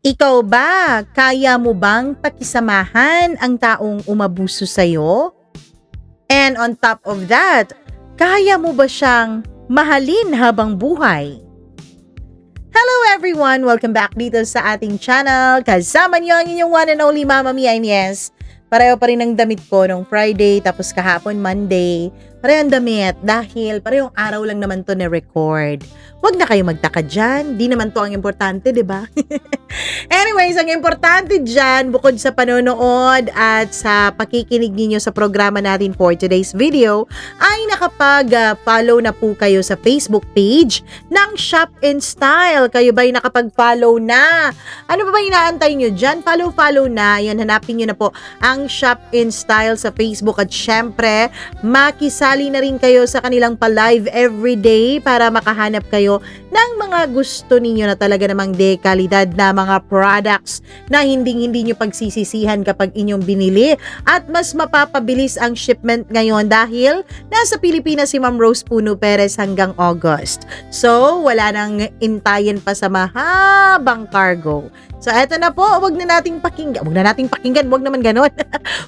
Ikaw ba, kaya mo bang pakisamahan ang taong umabuso sa'yo? And on top of that, kaya mo ba siyang mahalin habang buhay? Hello everyone! Welcome back dito sa ating channel. Kasama niyo ang inyong one and only Mama Mia, and yes, pareho pa rin ang damit ko nung Friday tapos kahapon Monday. Pareho ang damit dahil parehong araw lang naman to na-record. Huwag na kayo magtaka dyan. Di naman to ang importante, di ba? Anyways, ang importante dyan, bukod sa panonood at sa pakikinig ninyo sa programa natin for today's video, ay nakapag-follow na po kayo sa Facebook page ng Shop and Style. Kayo ba'y nakapag-follow na? Ano ba inaantay nyo dyan? Follow na. Yan, hanapin nyo na po ang Shop and Style sa Facebook. At syempre, makisali na rin kayo sa kanilang pa-live everyday para makahanap kayo ng mga gusto ninyo na talaga namang dekalidad na mga products na hindi nyo pagsisisihan kapag inyong binili. At mas mapapabilis ang shipment ngayon dahil nasa Pilipinas si Ma'am Rose Puno Perez hanggang August. So, wala nang intayin pa sa mahabang cargo. So, eto na po, wag na nating pakinggan, wag naman ganon.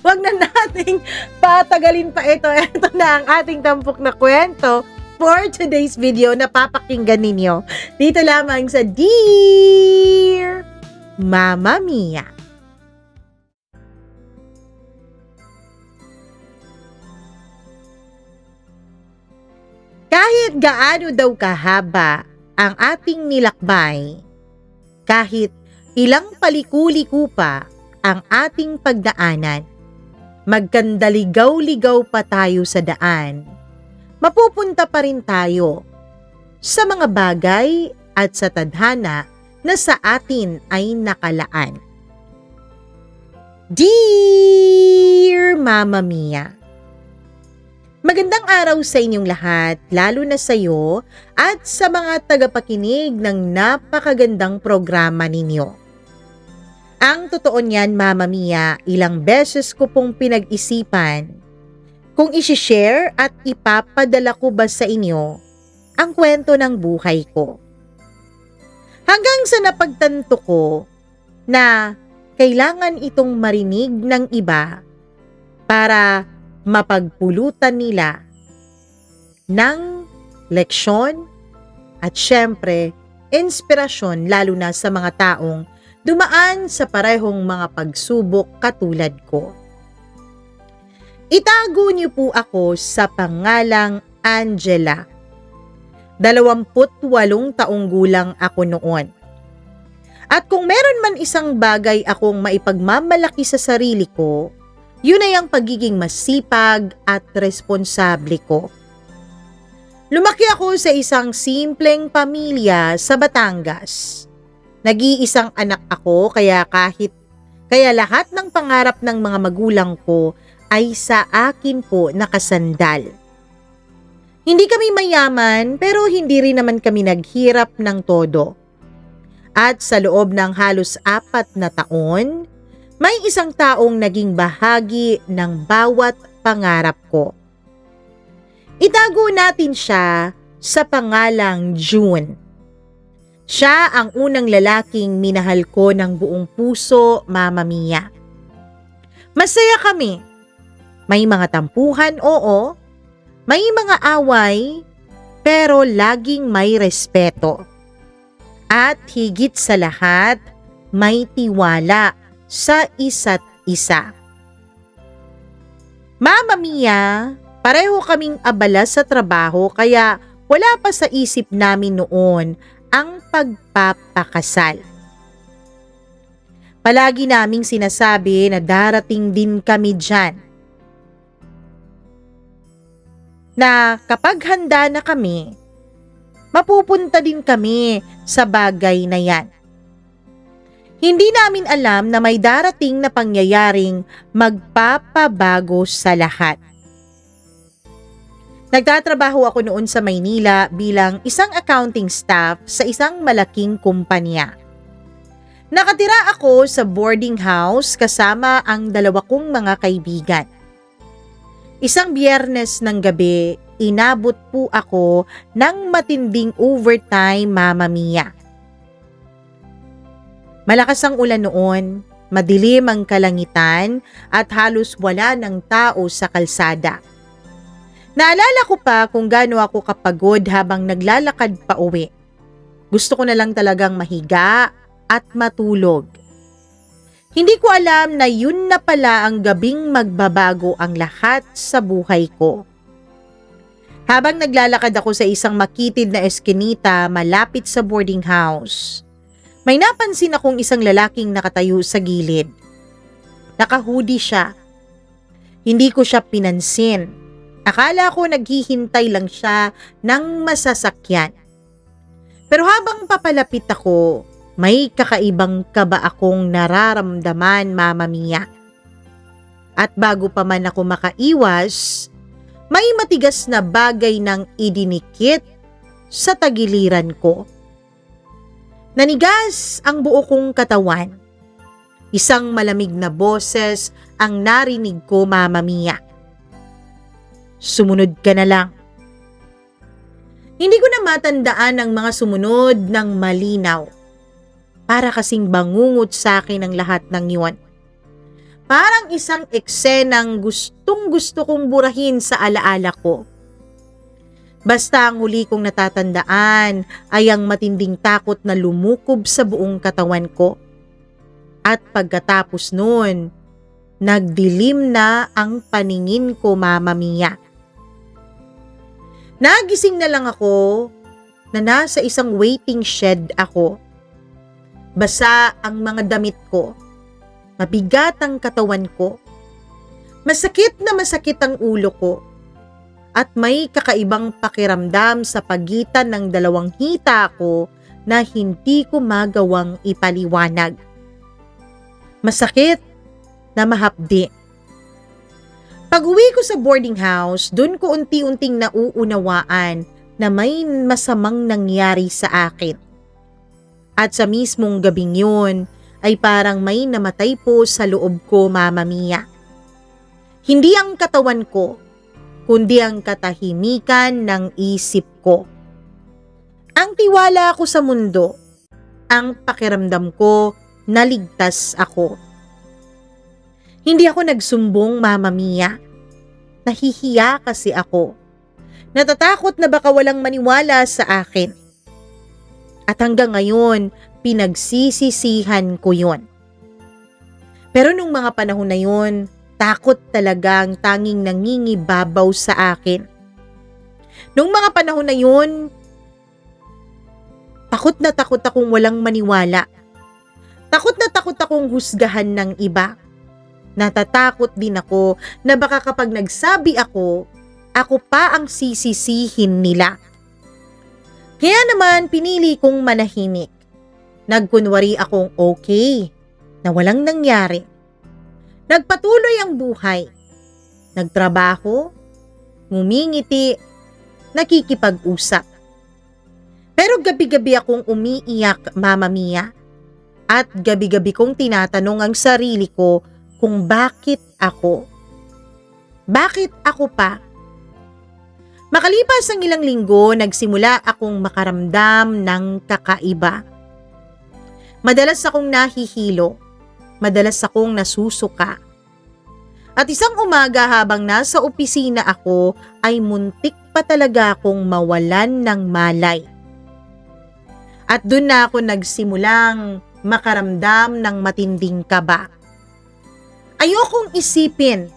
Wag na nating patagalin pa ito. Eto na ang ating tampok na kwento for today's video na papakinggan ninyo. Dito lamang sa Dear Mama Mia. Kahit gaano daw kahaba ang ating nilakbay, kahit ilang paliko-liko pa ang ating pagdaanan, magkandaligaw-ligaw pa tayo sa daan, mapupunta pa rin tayo sa mga bagay at sa tadhana na sa atin ay nakalaan. Dear Mama Mia, magandang araw sa inyong lahat, lalo na sa iyo at sa mga tagapakinig ng napakagandang programa ninyo. Ang totoo niyan, Mama Mia, ilang beses ko pong pinag-isipan kung isi-share at ipapadala ko ba sa inyo ang kwento ng buhay ko. Hanggang sa napagtanto ko na kailangan itong marinig ng iba para mapagpulutan nila ng leksyon at syempre, inspirasyon lalo na sa mga taong dumaan sa parehong mga pagsubok katulad ko. Itago niyo po ako sa pangalang Angela. 28 taong gulang ako noon. At kung meron man isang bagay akong maipagmamalaki sa sarili ko, yun ay ang pagiging masipag at responsable ko. Lumaki ako sa isang simpleng pamilya sa Batangas. Nag-iisang anak ako kaya lahat ng pangarap ng mga magulang ko ay sa akin po nakasandal. Hindi kami mayaman pero hindi rin naman kami naghirap ng todo. At sa loob ng halos 4 na taon, may isang taong naging bahagi ng bawat pangarap ko. Itago natin siya sa pangalang June. Siya ang unang lalaking minahal ko ng buong puso, Mama Mia. Masaya kami. May mga tampuhan, oo. May mga away, pero laging may respeto. At higit sa lahat, may tiwala sa isa't isa. Mama Mia, pareho kaming abala sa trabaho kaya wala pa sa isip namin noon ang pagpapakasal. Palagi naming sinasabi na darating din kami dyan. Na kapag handa na kami, mapupunta din kami sa bagay na yan. Hindi namin alam na may darating na pangyayaring magpapabago sa lahat. Nagtatrabaho ako noon sa Maynila bilang isang accounting staff sa isang malaking kumpanya. Nakatira ako sa boarding house kasama ang 2 kong mga kaibigan. Isang Biyernes ng gabi, inabot po ako ng matinding overtime, Mama Mia. Malakas ang ulan noon, madilim ang kalangitan at halos wala ng tao sa kalsada. Naalala ko pa kung gaano ako kapagod habang naglalakad pa uwi. Gusto ko na lang talagang mahiga at matulog. Hindi ko alam na yun na pala ang gabing magbabago ang lahat sa buhay ko. Habang naglalakad ako sa isang makitid na eskinita malapit sa boarding house, may napansin akong isang lalaking nakatayo sa gilid. Naka-hoodie siya. Hindi ko siya pinansin. Akala ko naghihintay lang siya ng masasakyan. Pero habang papalapit ako, may kakaibang kaba akong nararamdaman, Mama Mia. At bago pa man ako makaiwas, may matigas na bagay nang idinikit sa tagiliran ko. Nanigas ang buo kong katawan. Isang malamig na boses ang narinig ko, Mama Mia. Sumunod ka na lang. Hindi ko na matandaan ang mga sumunod ng malinaw. Para kasing bangungot sa akin ang lahat ng yun. Parang isang eksenang gustong-gusto kong burahin sa alaala ko. Basta ang huli kong natatandaan ay ang matinding takot na lumukob sa buong katawan ko. At pagkatapos noon, nagdilim na ang paningin ko, Mama Mia. Nagising na lang ako na nasa isang waiting shed ako. Basa ang mga damit ko. Mabigat ang katawan ko. Masakit na masakit ang ulo ko. At may kakaibang pakiramdam sa pagitan ng dalawang hita ko na hindi ko magawang ipaliwanag. Masakit na mahapdi. Pag-uwi ko sa boarding house, dun ko unti-unting nauunawaan na may masamang nangyari sa akin. At sa mismong gabing yun, ay parang may namatay po sa loob ko, Mama Mia. Hindi ang katawan ko, kundi ang katahimikan ng isip ko. Ang tiwala ko sa mundo, ang pakiramdam ko na ligtas ako. Hindi ako nagsumbong, Mama Mia. Nahihiya kasi ako. Natatakot na baka walang maniwala sa akin. At hanggang ngayon, pinagsisisihan ko yun. Pero nung mga panahon na yun, takot talaga ang tanging nangingibabaw sa akin. Nung mga panahon na yun, takot na takot akong walang maniwala. Takot na takot akong husgahan ng iba. Natatakot din ako na baka kapag nagsabi ako pa ang sisisihin nila. Kaya naman pinili kong manahimik. Nagkunwari akong okay, na walang nangyari. Nagpatuloy ang buhay. Nagtrabaho, ngumingiti, nakikipag-usap. Pero gabi-gabi akong umiiyak, Mama Mia. At gabi-gabi kong tinatanong ang sarili ko kung bakit ako. Bakit ako pa? Makalipas ang ilang linggo, nagsimula akong makaramdam ng kakaiba. Madalas akong nahihilo, madalas akong nasusuka. At isang umaga habang nasa opisina ako ay muntik pa talaga akong mawalan ng malay. At doon na ako nagsimulang makaramdam ng matinding kaba. Ayokong isipin,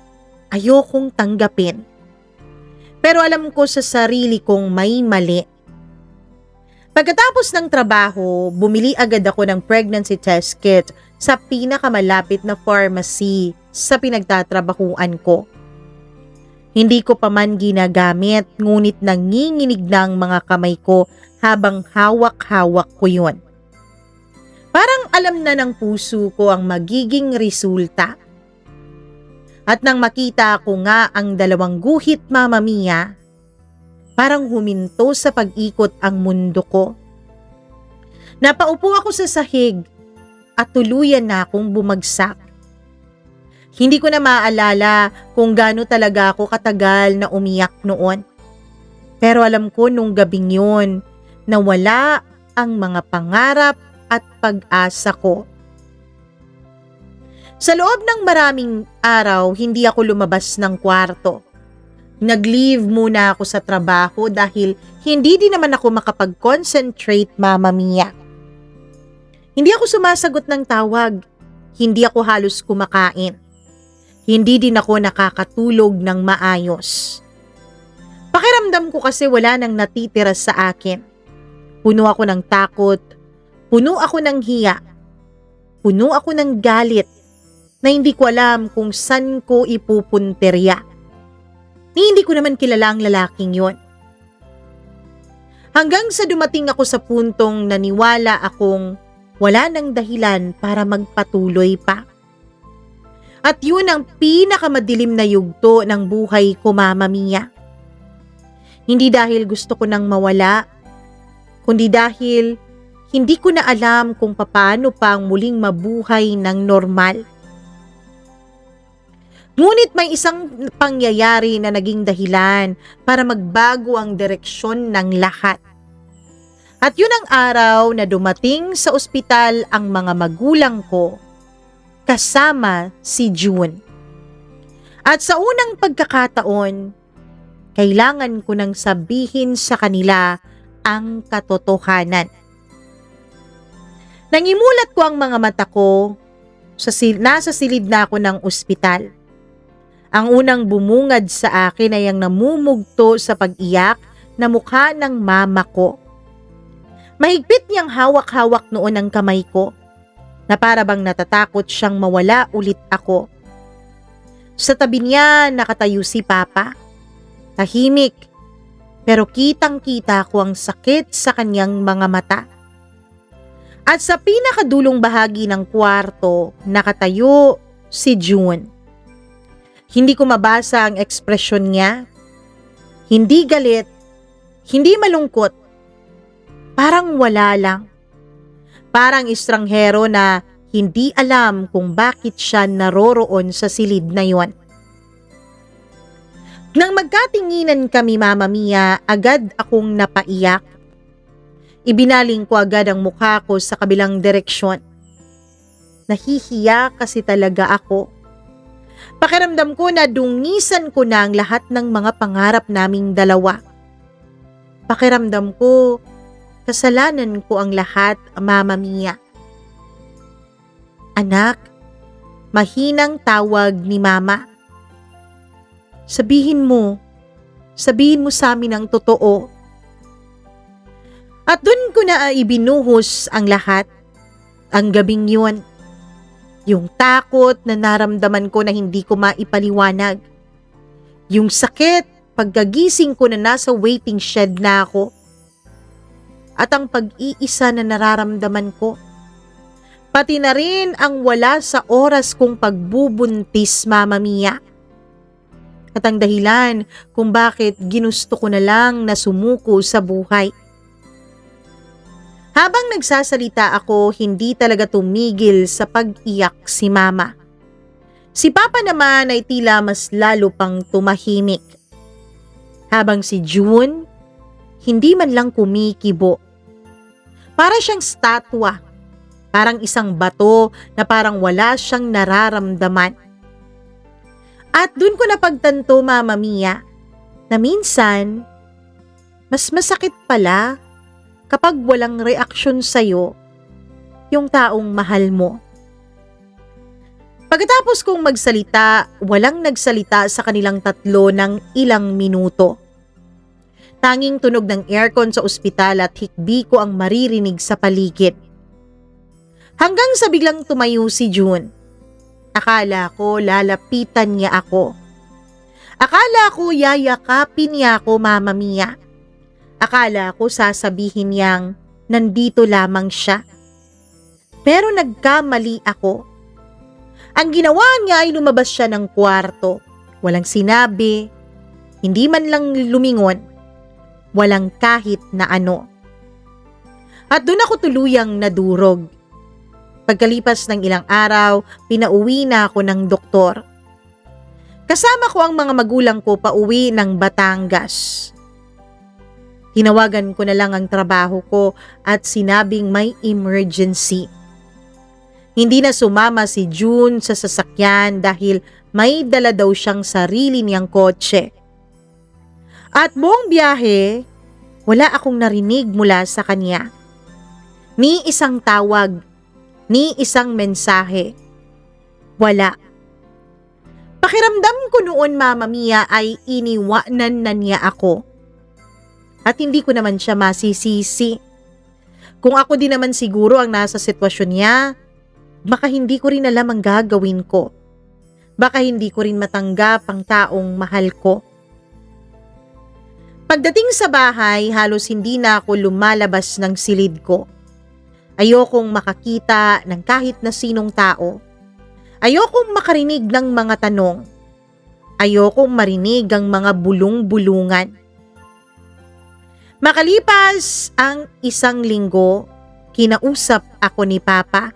ayokong tanggapin. Pero alam ko sa sarili kong may mali. Pagkatapos ng trabaho, bumili agad ako ng pregnancy test kit sa pinakamalapit na pharmacy sa pinagtatrabahuan ko. Hindi ko pa man ginagamit, ngunit nanginginig na ang mga kamay ko habang hawak-hawak ko yun. Parang alam na ng puso ko ang magiging resulta. At nang makita ko nga ang dalawang guhit, Mama Mia, parang huminto sa pag-ikot ang mundo ko. Napaupo ako sa sahig at tuluyan na akong bumagsak. Hindi ko na maalala kung gaano talaga ako katagal na umiyak noon. Pero alam ko nung gabing yun na wala ang mga pangarap at pag-asa ko. Sa loob ng maraming araw, hindi ako lumabas ng kwarto. Nag-leave muna ako sa trabaho dahil hindi din naman ako makapag-concentrate, Mama Mia. Hindi ako sumasagot ng tawag. Hindi ako halos kumakain. Hindi din ako nakakatulog ng maayos. Pakiramdam ko kasi wala nang natitira sa akin. Puno ako ng takot, puno ako ng hiya, puno ako ng galit na hindi ko alam kung saan ko ipupunterya. Hindi ko naman kilala ang lalaking yon. Hanggang sa dumating ako sa puntong naniwala akong wala nang dahilan para magpatuloy pa. At yun ang pinakamadilim na yugto ng buhay ko, Mama Mia. Hindi dahil gusto ko nang mawala, kundi dahil hindi ko na alam kung paano pa ang muling mabuhay ng normal. Ngunit may isang pangyayari na naging dahilan para magbago ang direksyon ng lahat. At yun ang araw na dumating sa ospital ang mga magulang ko, kasama si June. At sa unang pagkakataon, kailangan ko nang sabihin sa kanila ang katotohanan. Nangimulat ko ang mga mata ko, nasa silid na ako ng ospital. Ang unang bumungad sa akin ay ang namumugto sa pag-iyak na mukha ng mama ko. Mahigpit niyang hawak-hawak noon ang kamay ko, na para bang natatakot siyang mawala ulit ako. Sa tabi niya nakatayo si Papa. Tahimik, pero kitang-kita ko ang sakit sa kanyang mga mata. At sa pinakadulong bahagi ng kwarto, nakatayo si June. Hindi ko mabasa ang ekspresyon niya. Hindi galit, hindi malungkot. Parang wala lang. Parang estranghero na hindi alam kung bakit siya naroroon sa silid na yon. Nang magkatinginan kami, Mama Mia, agad akong napaiyak. Ibinaling ko agad ang mukha ko sa kabilang direksyon. Nahihiya kasi talaga ako. Pakiramdam ko na dungisan ko na ang lahat ng mga pangarap naming dalawa. Pakiramdam ko, kasalanan ko ang lahat, Mama Mia. Anak, mahinang tawag ni Mama. Sabihin mo sa amin ang totoo. At dun ko na ibinuhos ang lahat, ang gabing yun. Yung takot na naramdaman ko na hindi ko maipaliwanag. Yung sakit pagkagising ko na nasa waiting shed na ako. At ang pag-iisa na nararamdaman ko. Pati na rin ang wala sa oras kong pagbubuntis, Mama Mia. At ang dahilan kung bakit ginusto ko na lang na sumuko sa buhay. Habang nagsasalita ako, hindi talaga tumigil sa pag-iyak si Mama. Si Papa naman ay tila mas lalo pang tumahimik. Habang si June, hindi man lang kumikibo. Para siyang statwa, parang isang bato na parang wala siyang nararamdaman. At dun ko napagtanto, Mama Mia, na minsan, mas masakit pala kapag walang reaksyon sa'yo yung taong mahal mo. Pagkatapos kong magsalita, walang nagsalita sa kanilang tatlo ng ilang minuto. Tanging tunog ng aircon sa ospital at hikbi ko ang maririnig sa paligid. Hanggang sa biglang tumayo si June. Akala ko lalapitan niya ako. Akala ko yayakapin niya ako, Mama Mia. Akala ko sasabihin niyang nandito lamang siya. Pero nagkamali ako. Ang ginawa niya ay lumabas siya ng kwarto. Walang sinabi, hindi man lang lumingon, walang kahit na ano. At doon ako tuluyang nadurog. Pagkalipas ng ilang araw, pinauwi na ako ng doktor. Kasama ko ang mga magulang ko pauwi ng Batangas. Tinawagan ko na lang ang trabaho ko at sinabing may emergency. Hindi na sumama si June sa sasakyan dahil may dala daw siyang sarili niyang kotse. At buong biyahe, wala akong narinig mula sa kanya. Ni isang tawag, ni isang mensahe. Wala. Pakiramdam ko noon, Mama Mia, ay iniwanan na niya ako. At hindi ko naman siya masisisi. Kung ako din naman siguro ang nasa sitwasyon niya, baka hindi ko rin alam ang gagawin ko. Baka hindi ko rin matanggap ang taong mahal ko. Pagdating sa bahay, halos hindi na ako lumalabas ng silid ko. Ayokong makakita ng kahit na sinong tao. Ayokong makarinig ng mga tanong. Ayokong marinig ang mga bulong-bulungan. Makalipas ang 1 linggo, kinausap ako ni Papa.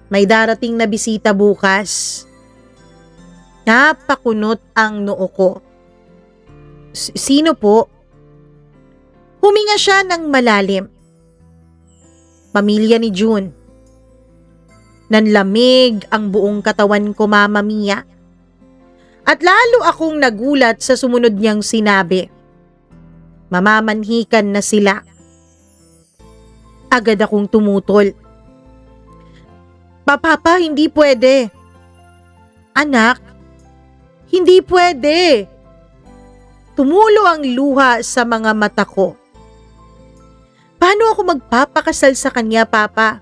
May darating na bisita bukas. Napakunot ang noo ko. Sino po? Huminga siya ng malalim. Pamilya ni June. Nanlamig ang buong katawan ko, Mama Mia. At lalo akong nagulat sa sumunod niyang sinabi. Mamamanhikan na sila. Agad akong tumutol. Papa, hindi pwede. Anak, hindi pwede. Tumulo ang luha sa mga mata ko. Paano ako magpapakasal sa kanya, Papa?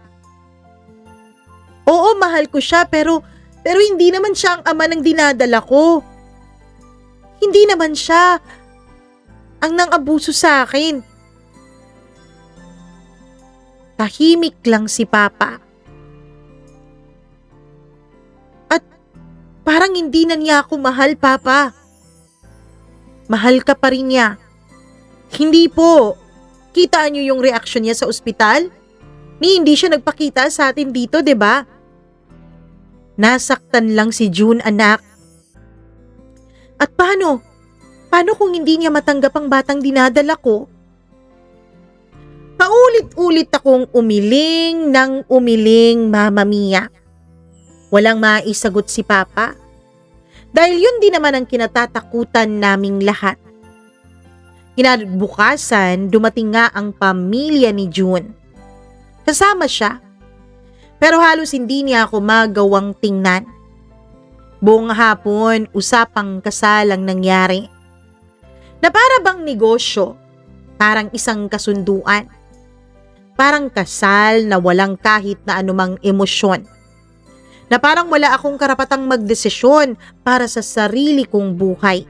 Oo, mahal ko siya pero hindi naman siya ang ama ng dinadala ko. Hindi naman siya ang nang-abuso sa akin. Tahimik lang si Papa. At parang hindi na niya ako mahal, Papa. Mahal ka pa rin niya. Hindi po. Kitaan niyo yung reaksyon niya sa ospital? Hindi siya nagpakita sa atin dito, 'di ba? Nasaktan lang si June, anak. At paano? Paano kung hindi niya matanggap ang batang dinadala ko? Paulit-ulit akong umiling ng umiling, Mama Mia. Walang maisagot si Papa. Dahil yun din naman ang kinatatakutan naming lahat. Kinabukasan, dumating nga ang pamilya ni June. Kasama siya. Pero halos hindi niya ako magawang tingnan. Buong hapon, usapang kasal ang nangyari. Na para bang negosyo, parang isang kasunduan. Parang kasal na walang kahit na anumang emosyon. Na parang wala akong karapatang magdesisyon para sa sarili kong buhay.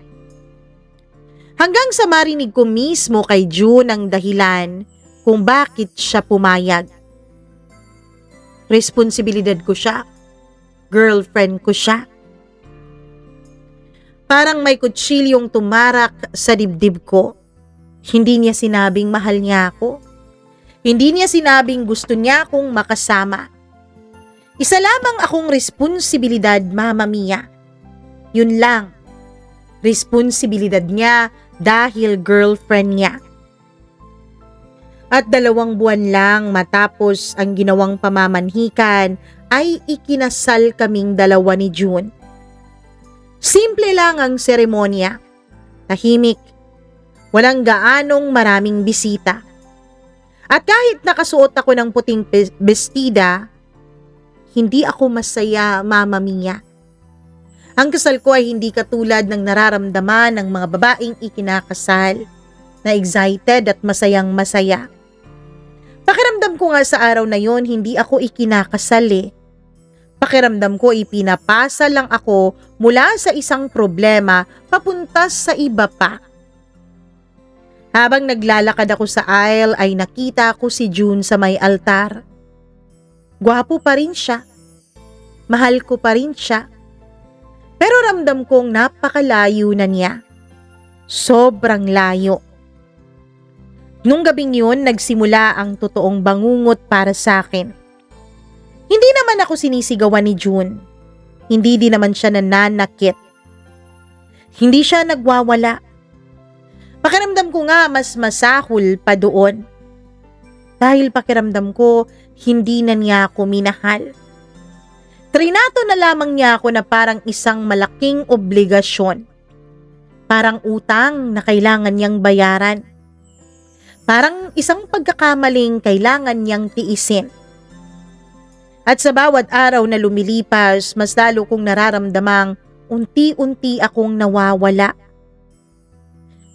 Hanggang sa marinig ko mismo kay June ang dahilan kung bakit siya pumayag. Responsibilidad ko siya. Girlfriend ko siya. Parang may kutsilyong tumarak sa dibdib ko. Hindi niya sinabing mahal niya ako. Hindi niya sinabing gusto niya akong makasama. Isa lamang akong responsibilidad, Mama Mia. Yun lang. Responsibilidad niya dahil girlfriend niya. At 2 buwan lang matapos ang ginawang pamamanhikan ay ikinasal kaming dalawa ni June. Simple lang ang seremonya. Tahimik. Walang gaanong maraming bisita. At kahit nakasuot ako ng puting bestida, hindi ako masaya, Mama Mia. Ang kasal ko ay hindi katulad ng nararamdaman ng mga babaeng ikinakasal, na excited at masayang masaya. Pakiramdam ko nga sa araw na yon, hindi ako ikinakasal eh. Pakiramdam ko ipinapasa lang ako mula sa isang problema papunta sa iba pa. Habang naglalakad ako sa aisle ay nakita ko si June sa may altar. Gwapo pa rin siya. Mahal ko pa rin siya. Pero ramdam kong napakalayo na niya. Sobrang layo. Nung gabing yun, nagsimula ang totoong bangungot para sa akin. Hindi naman ako sinisigawan ni June. Hindi din naman siya nananakit. Hindi siya nagwawala. Pakiramdam ko nga mas masahol pa doon. Dahil pakiramdam ko, hindi na niya ako minahal. Trinato na lamang niya ako na parang isang malaking obligasyon. Parang utang na kailangan niyang bayaran. Parang isang pagkakamaling kailangan niyang tiisin. At sa bawat araw na lumilipas, mas lalo kong nararamdamang unti-unti akong nawawala.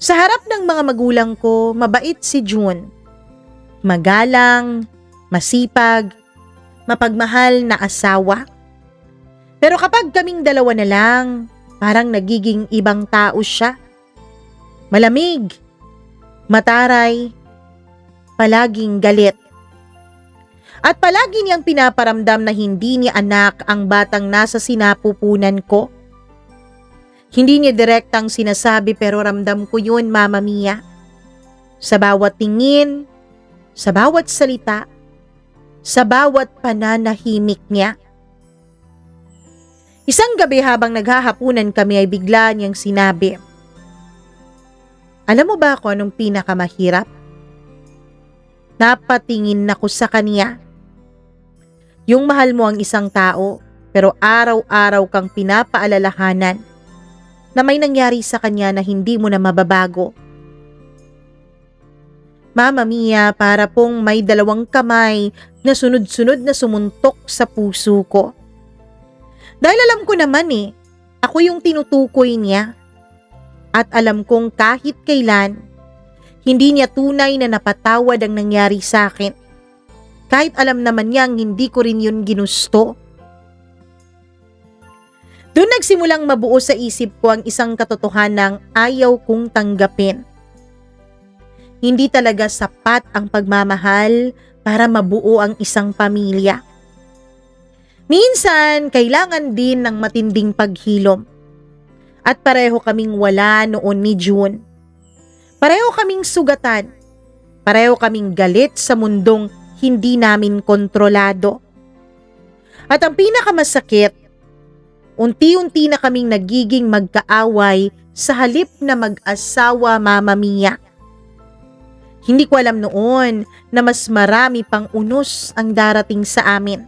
Sa harap ng mga magulang ko, mabait si June. Magalang, masipag, mapagmahal na asawa. Pero kapag kaming dalawa na lang, parang nagiging ibang tao siya. Malamig, mataray, palaging galit. At palagi niyang pinaparamdam na hindi niya anak ang batang nasa sinapupunan ko. Hindi niya direktang sinasabi pero ramdam ko yun, Mama Mia. Sa bawat tingin, sa bawat salita, sa bawat pananahimik niya. Isang gabi habang naghahapunan kami ay bigla niyang sinabi, "Alam mo ba kung anong pinakamahirap?" Napatingin ako sa kanya. Yung mahal mo ang isang tao, pero araw-araw kang pinapaalalahanan na may nangyari sa kanya na hindi mo na mababago. Mama Mia, para pong may dalawang kamay na sunod-sunod na sumuntok sa puso ko. Dahil alam ko naman ako yung tinutukoy niya. At alam kong kahit kailan, hindi niya tunay na napatawad ang nangyari sa akin. Kahit alam naman niyang hindi ko rin yun ginusto. Doon nagsimulang mabuo sa isip ko ang isang katotohanang ayaw kong tanggapin. Hindi talaga sapat ang pagmamahal para mabuo ang isang pamilya. Minsan, kailangan din ng matinding paghilom. At pareho kaming wala noon ni June. Pareho kaming sugatan. Pareho kaming galit sa mundong hindi namin kontrolado. At ang pinakamasakit, unti-unti na kaming nagiging magkaaway sa halip na mag-asawa, Mama Mia. Hindi ko alam noon na mas marami pang unos ang darating sa amin.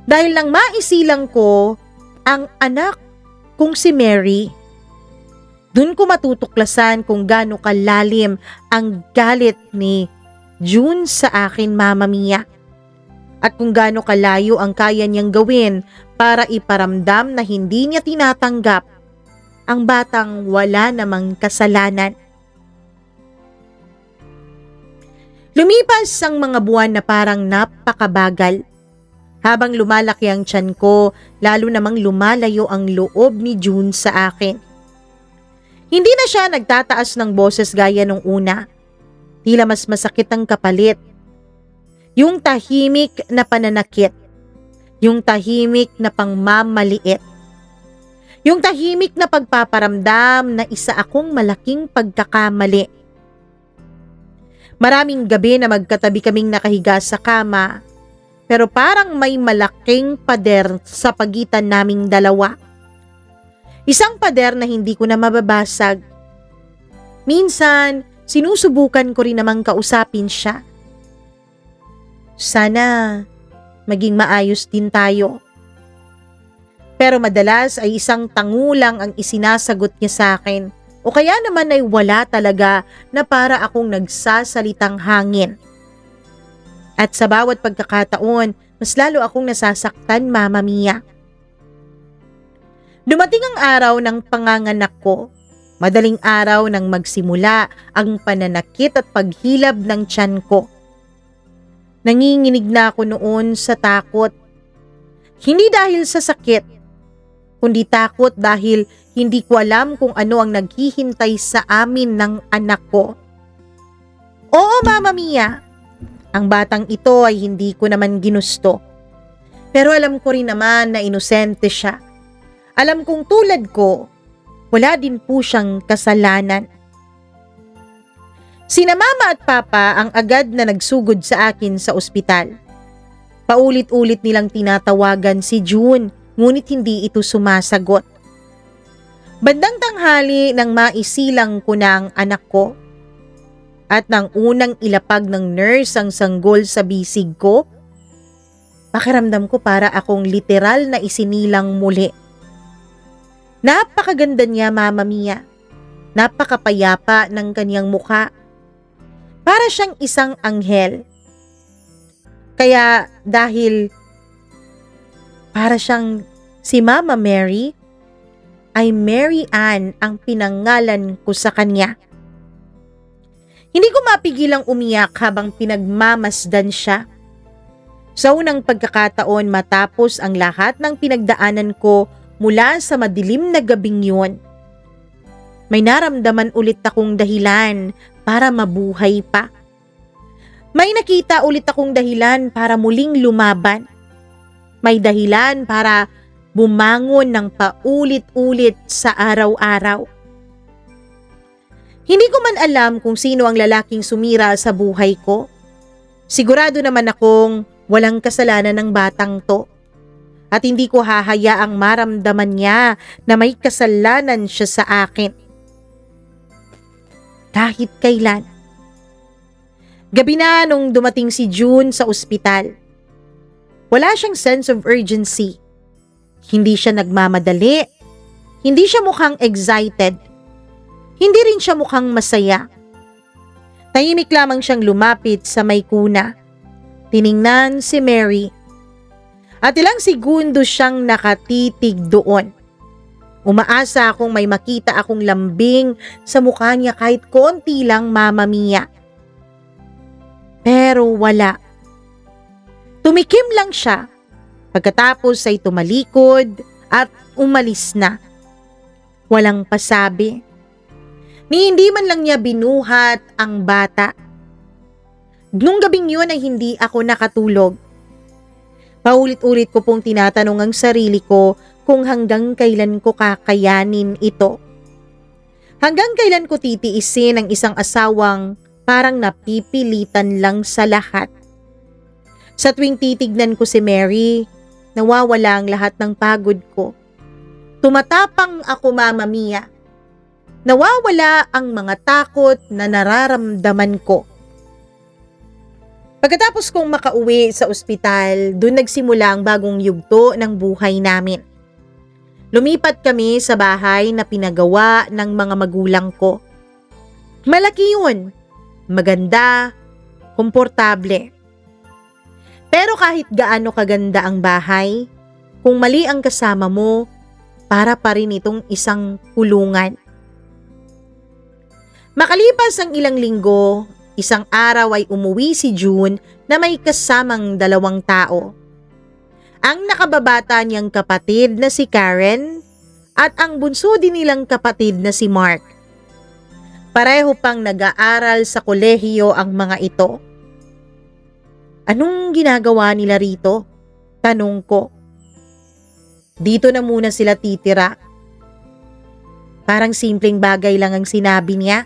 Dahil nang maisilang ko ang anak kong si Mary, dun ko matutuklasan kung gaano kalalim ang galit ni June sa akin, Mama Mia. At kung gaano kalayo ang kaya niyang gawin para iparamdam na hindi niya tinatanggap ang batang wala namang kasalanan. Lumipas ang mga buwan na parang napakabagal. Habang lumalaki ang tiyan ko, lalo namang lumalayo ang loob ni June sa akin. Hindi na siya nagtataas ng boses gaya nung una. Tila mas masakit ang kapalit. Yung tahimik na pananakit. Yung tahimik na pangmamaliit. Yung tahimik na pagpaparamdam na isa akong malaking pagkakamali. Maraming gabi na magkatabi kaming nakahiga sa kama, pero parang may malaking pader sa pagitan naming dalawa. Isang pader na hindi ko na mababasag. Minsan, sinusubukan ko rin namang kausapin siya. Sana maging maayos din tayo. Pero madalas ay isang tangulang ang isinasagot niya sa akin o kaya naman ay wala talaga na para akong nagsasalitang hangin. At sa bawat pagkakataon, mas lalo akong nasasaktan, Mama Mia. Dumating ang araw ng panganganak ko. Madaling araw nang magsimula ang pananakit at paghilab ng tiyan ko. Nanginginig na ako noon sa takot. Hindi dahil sa sakit, kundi takot dahil hindi ko alam kung ano ang naghihintay sa amin ng anak ko. Oo, Mama Mia, ang batang ito ay hindi ko naman ginusto. Pero alam ko rin naman na inosente siya. Alam kong tulad ko, wala din po siyang kasalanan. Sina Mama at Papa ang agad na nagsugod sa akin sa ospital. Paulit-ulit nilang tinatawagan si June, ngunit hindi ito sumasagot. Bandang tanghali nang maisilang ko na ang anak ko, At nang unang ilapag ng nurse ang sanggol sa bisig ko, pakiramdam ko para akong literal na isinilang muli. Napakaganda niya, Mama Mia. Napakapayapa ng kanyang mukha. Para siyang isang anghel. Kaya dahil para siyang si Mama Mary, ay Mary Ann ang pinangalan ko sa kanya. Hindi ko mapigilang umiyak habang pinagmamasdan siya. Sa unang pagkakataon matapos ang lahat ng pinagdaanan ko mula sa madilim na gabing yun, may naramdaman ulit akong dahilan para mabuhay pa. May nakita ulit akong dahilan para muling lumaban. May dahilan para bumangon ng paulit-ulit sa araw-araw. Hindi ko man alam kung sino ang lalaking sumira sa buhay ko. Sigurado naman akong walang kasalanan ng batang to. At hindi ko hahayaang maramdaman niya na may kasalanan siya sa akin. Kahit kailan. Gabi na nung dumating si June sa ospital. Wala siyang sense of urgency. Hindi siya nagmamadali. Hindi siya mukhang excited. Hindi rin siya mukhang masaya. Tahimik lamang siyang lumapit sa may kuna. Tiningnan si Mary. At ilang segundo siyang nakatitig doon. Umaasa akong may makita akong lambing sa mukha niya kahit konti lang, Mama Mia. Pero wala. Tumikim lang siya. Pagkatapos ay tumalikod at umalis na. Walang pasabi. Ni hindi man lang niya binuhat ang bata. Nung gabing yun ay hindi ako nakatulog. Paulit-ulit ko pong tinatanong ang sarili ko kung hanggang kailan ko kakayanin ito. Hanggang kailan ko titiisin ang isang asawang parang napipilitan lang sa lahat. Sa tuwing titignan ko si Mary, nawawala ang lahat ng pagod ko. Tumatapang ako, Mama Mia. Nawawala ang mga takot na nararamdaman ko. Pagkatapos kong makauwi sa ospital, doon nagsimula ang bagong yugto ng buhay namin. Lumipat kami sa bahay na pinagawa ng mga magulang ko. Malaki yun, maganda, komportable. Pero kahit gaano kaganda ang bahay, kung mali ang kasama mo, para pa rin itong isang kulungan. Makalipas ang ilang linggo, isang araw ay umuwi si June na may kasamang 2 tao. Ang nakababata niyang kapatid na si Karen at ang bunso din nilang kapatid na si Mark. Pareho pang nag-aaral sa kolehiyo ang mga ito. Anong ginagawa nila rito? Tanong ko. Dito na muna sila titira. Parang simpleng bagay lang ang sinabi niya.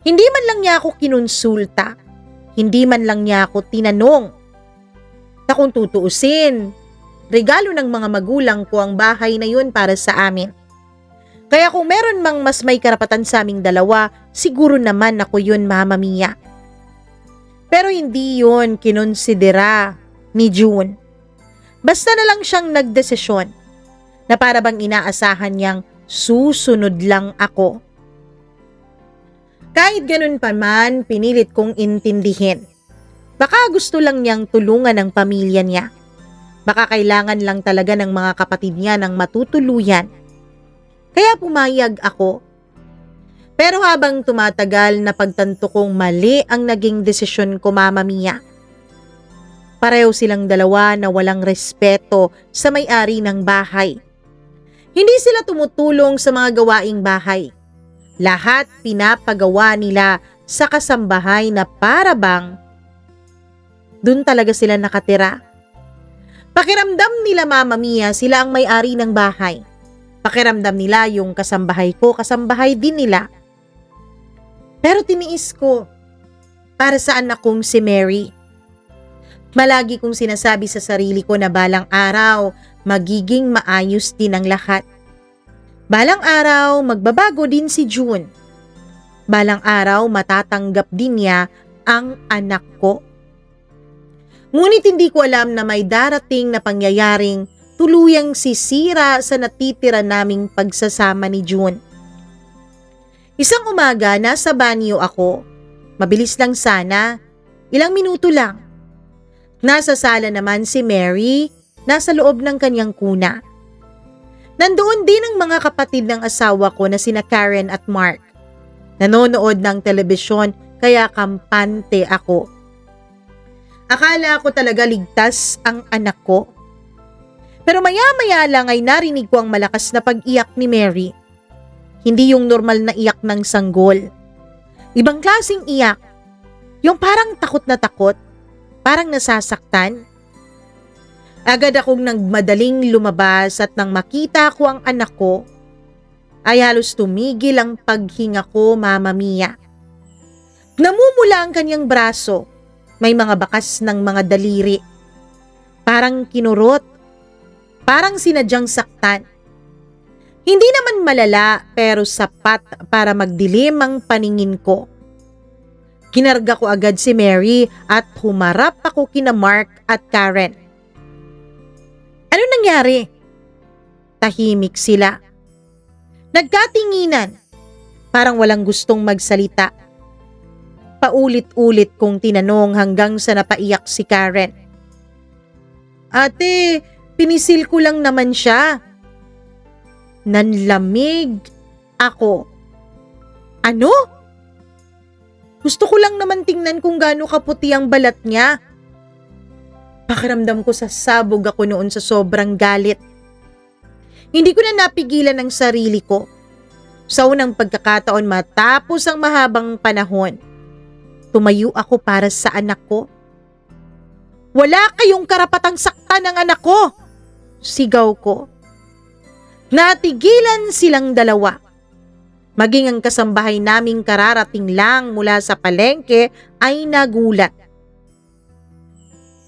Hindi man lang niya ako kinonsulta. Hindi man lang niya ako tinanong. Na kung tutuusin, regalo ng mga magulang ko ang bahay na yun para sa amin. Kaya kung meron mang mas may karapatan sa aming dalawa, siguro naman ako yun, Mama Mia. Pero hindi yun kinonsidera ni June. Basta na lang siyang nagdesisyon na para bang inaasahan niyang susunod lang ako. Kahit ganun pa man, pinilit kong intindihin. Baka gusto lang niyang tulungan ang pamilya niya. Baka kailangan lang talaga ng mga kapatid niya ng matutuluyan. Kaya pumayag ako. Pero habang tumatagal, napagtanto kong mali ang naging desisyon ko, Mama Mia. Pareho silang dalawa na walang respeto sa may-ari ng bahay. Hindi sila tumutulong sa mga gawaing bahay. Lahat pinapagawa nila sa kasambahay na para bang dun talaga sila nakatira. Pakiramdam nila, Mama Mia, sila ang may-ari ng bahay. Pakiramdam nila yung kasambahay ko, kasambahay din nila. Pero tiniis ko. Para saan akong si Mary? Malagi kong sinasabi sa sarili ko na balang araw, magiging maayos din ang lahat. Balang araw, magbabago din si June. Balang araw matatanggap din niya ang anak ko. Ngunit hindi ko alam na may darating na pangyayaring tuluyang sisira sa natitira naming pagsasama ni June. Isang umaga, nasa banyo ako. Mabilis lang sana, ilang minuto lang. Nasa sala naman si Mary, nasa loob ng kanyang kuna. Nandoon din ang mga kapatid ng asawa ko na sina Karen at Mark. Nanonood ng telebisyon kaya kampante ako. Akala ko talaga ligtas ang anak ko. Pero maya-maya lang ay narinig ko ang malakas na pag-iyak ni Mary. Hindi yung normal na iyak ng sanggol. Ibang klaseng iyak. Yung parang takot na takot, parang nasasaktan. Agad akong nagmadaling lumabas at nang makita ko ang anak ko, ay halos tumigil ang paghinga ko, Mama Mia. Namumula ang kanyang braso, may mga bakas ng mga daliri. Parang kinurot, parang sinadyang saktan. Hindi naman malala pero sapat para magdilim ang paningin ko. Kinarga ko agad si Mary at humarap ako kina Mark at Karen. Ano nangyari? Tahimik sila. Nagkatinginan, parang walang gustong magsalita. Paulit-ulit kong tinanong hanggang sa napaiyak si Karen. Ate, pinisil ko lang naman siya. Nanlamig ako. Ano? Gusto ko lang naman tingnan kung gaano kaputi ang balat niya. Pakiramdam ko sa sabog ako noon sa sobrang galit. Hindi ko na napigilan ang sarili ko. Sa unang pagkakataon matapos ang mahabang panahon, tumayo ako para sa anak ko. Wala kayong karapatang saktan ng anak ko! Sigaw ko. Natigilan silang dalawa. Maging ang kasambahay naming kararating lang mula sa palengke ay nagulat.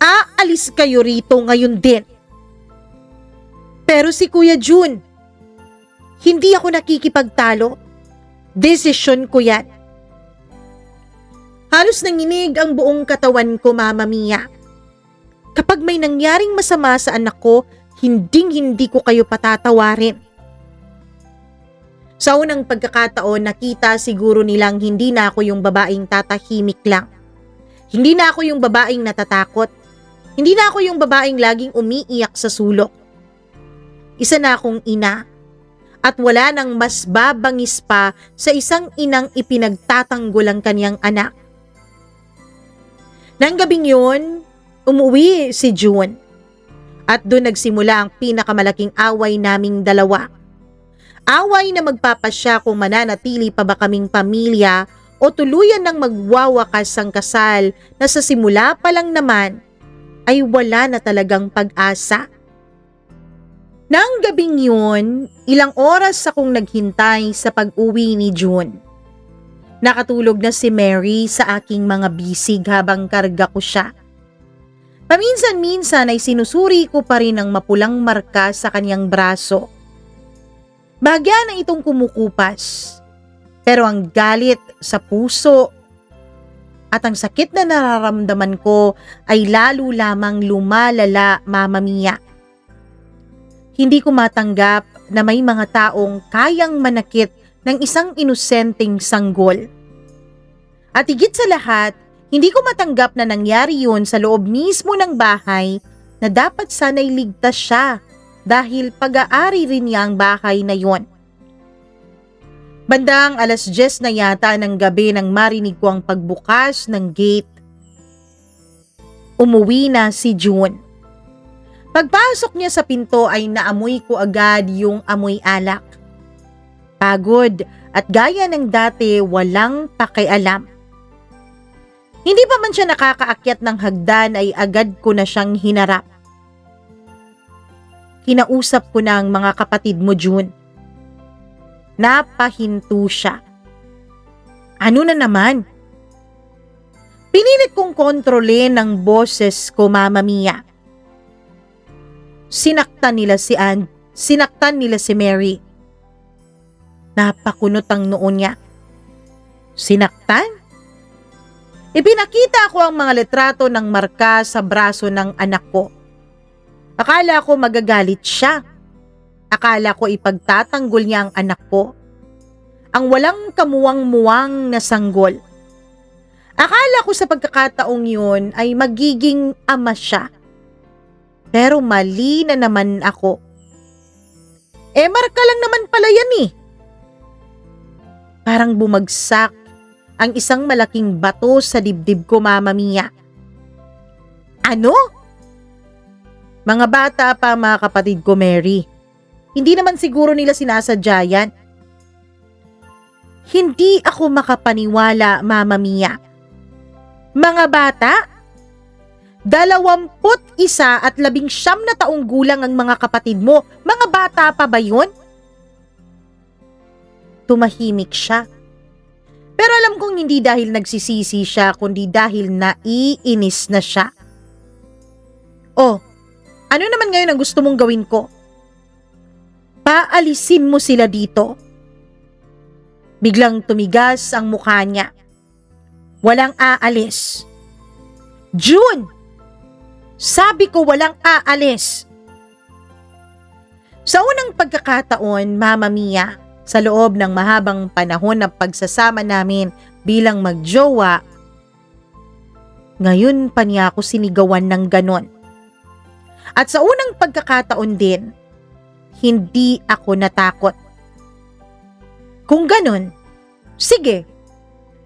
Aalis kayo rito ngayon din. Pero si Kuya June, hindi ako nakikipagtalo. Desisyon ko yan. Halos nanginig ang buong katawan ko, Mama Mia. Kapag may nangyaring masama sa anak ko, hinding-hindi ko kayo patatawarin. Sa unang pagkakataon, nakita siguro nilang hindi na ako yung babaeng tatahimik lang. Hindi na ako yung babaeng natatakot. Hindi na ako yung babaeng laging umiiyak sa sulok. Isa na akong ina. At wala nang mas babangis pa sa isang inang ipinagtatanggol ang kanyang anak. Nang gabing yun, umuwi si June. At doon nagsimula ang pinakamalaking away naming dalawa. Away na magpapasya kung mananatili pa ba kaming pamilya o tuluyan ng magwawakas ang kasal na sa simula pa lang naman ay wala na talagang pag-asa. Nang gabing yun, ilang oras akong naghintay sa pag-uwi ni June. Nakatulog na si Mary sa aking mga bisig habang karga ko siya. Paminsan-minsan ay sinusuri ko pa rin ang mapulang marka sa kanyang braso. Bahagya na itong kumukupas, pero ang galit sa puso at ang sakit na nararamdaman ko ay lalo lamang lumalala, Mama Mia. Hindi ko matanggap na may mga taong kayang manakit ng isang inosenteng sanggol. At higit sa lahat, hindi ko matanggap na nangyari yun sa loob mismo ng bahay na dapat sana'y ligtas siya dahil pag-aari rin niya ang bahay na yon. Bandang 10:00 na yata ng gabi nang marinig ko ang pagbukas ng gate. Umuwi na si June. Pagpasok niya sa pinto ay naamoy ko agad yung amoy alak. Pagod at gaya ng dati walang pakialam. Hindi pa man siya nakakaakyat ng hagdan ay agad ko na siyang hinarap. Kinausap ko na ang mga kapatid mo, June. Napahinto siya. Ano na naman? Pinilit kong kontrolin ng boses ko, Mama Mia. Sinaktan nila si Mary. Napakunot ang noo niya. Sinaktan? Ipinakita ko ang mga litrato ng marka sa braso ng anak ko. Akala ko magagalit siya. Akala ko ipagtatanggol niya ang anak ko. Ang walang kamuwang-muwang na sanggol. Akala ko sa pagkakataong yun ay magiging ama siya. Pero mali na naman ako. Marka lang naman pala yan eh. Parang bumagsak ang isang malaking bato sa dibdib ko, Mama Mia. Ano? Mga bata pa mga kapatid ko, Mary. Hindi naman siguro nila sinasadya yan. Hindi ako makapaniwala, Mama Mia. Mga bata? 21 at 19 na taong gulang ang mga kapatid mo. Mga bata pa ba yun? Tumahimik siya. Pero alam kong hindi dahil nagsisisi siya, kundi dahil naiinis na siya. Oh, ano naman ngayon ang gusto mong gawin ko? Paalisin mo sila dito. Biglang tumigas ang mukha niya. Walang aalis. June! Sabi ko walang aalis. Sa unang pagkakataon, Mama Mia, sa loob ng mahabang panahon ng pagsasama namin bilang magjowa, ngayon pa niya ako sinigawan ng ganon. At sa unang pagkakataon din, hindi ako natakot. Kung ganon, sige,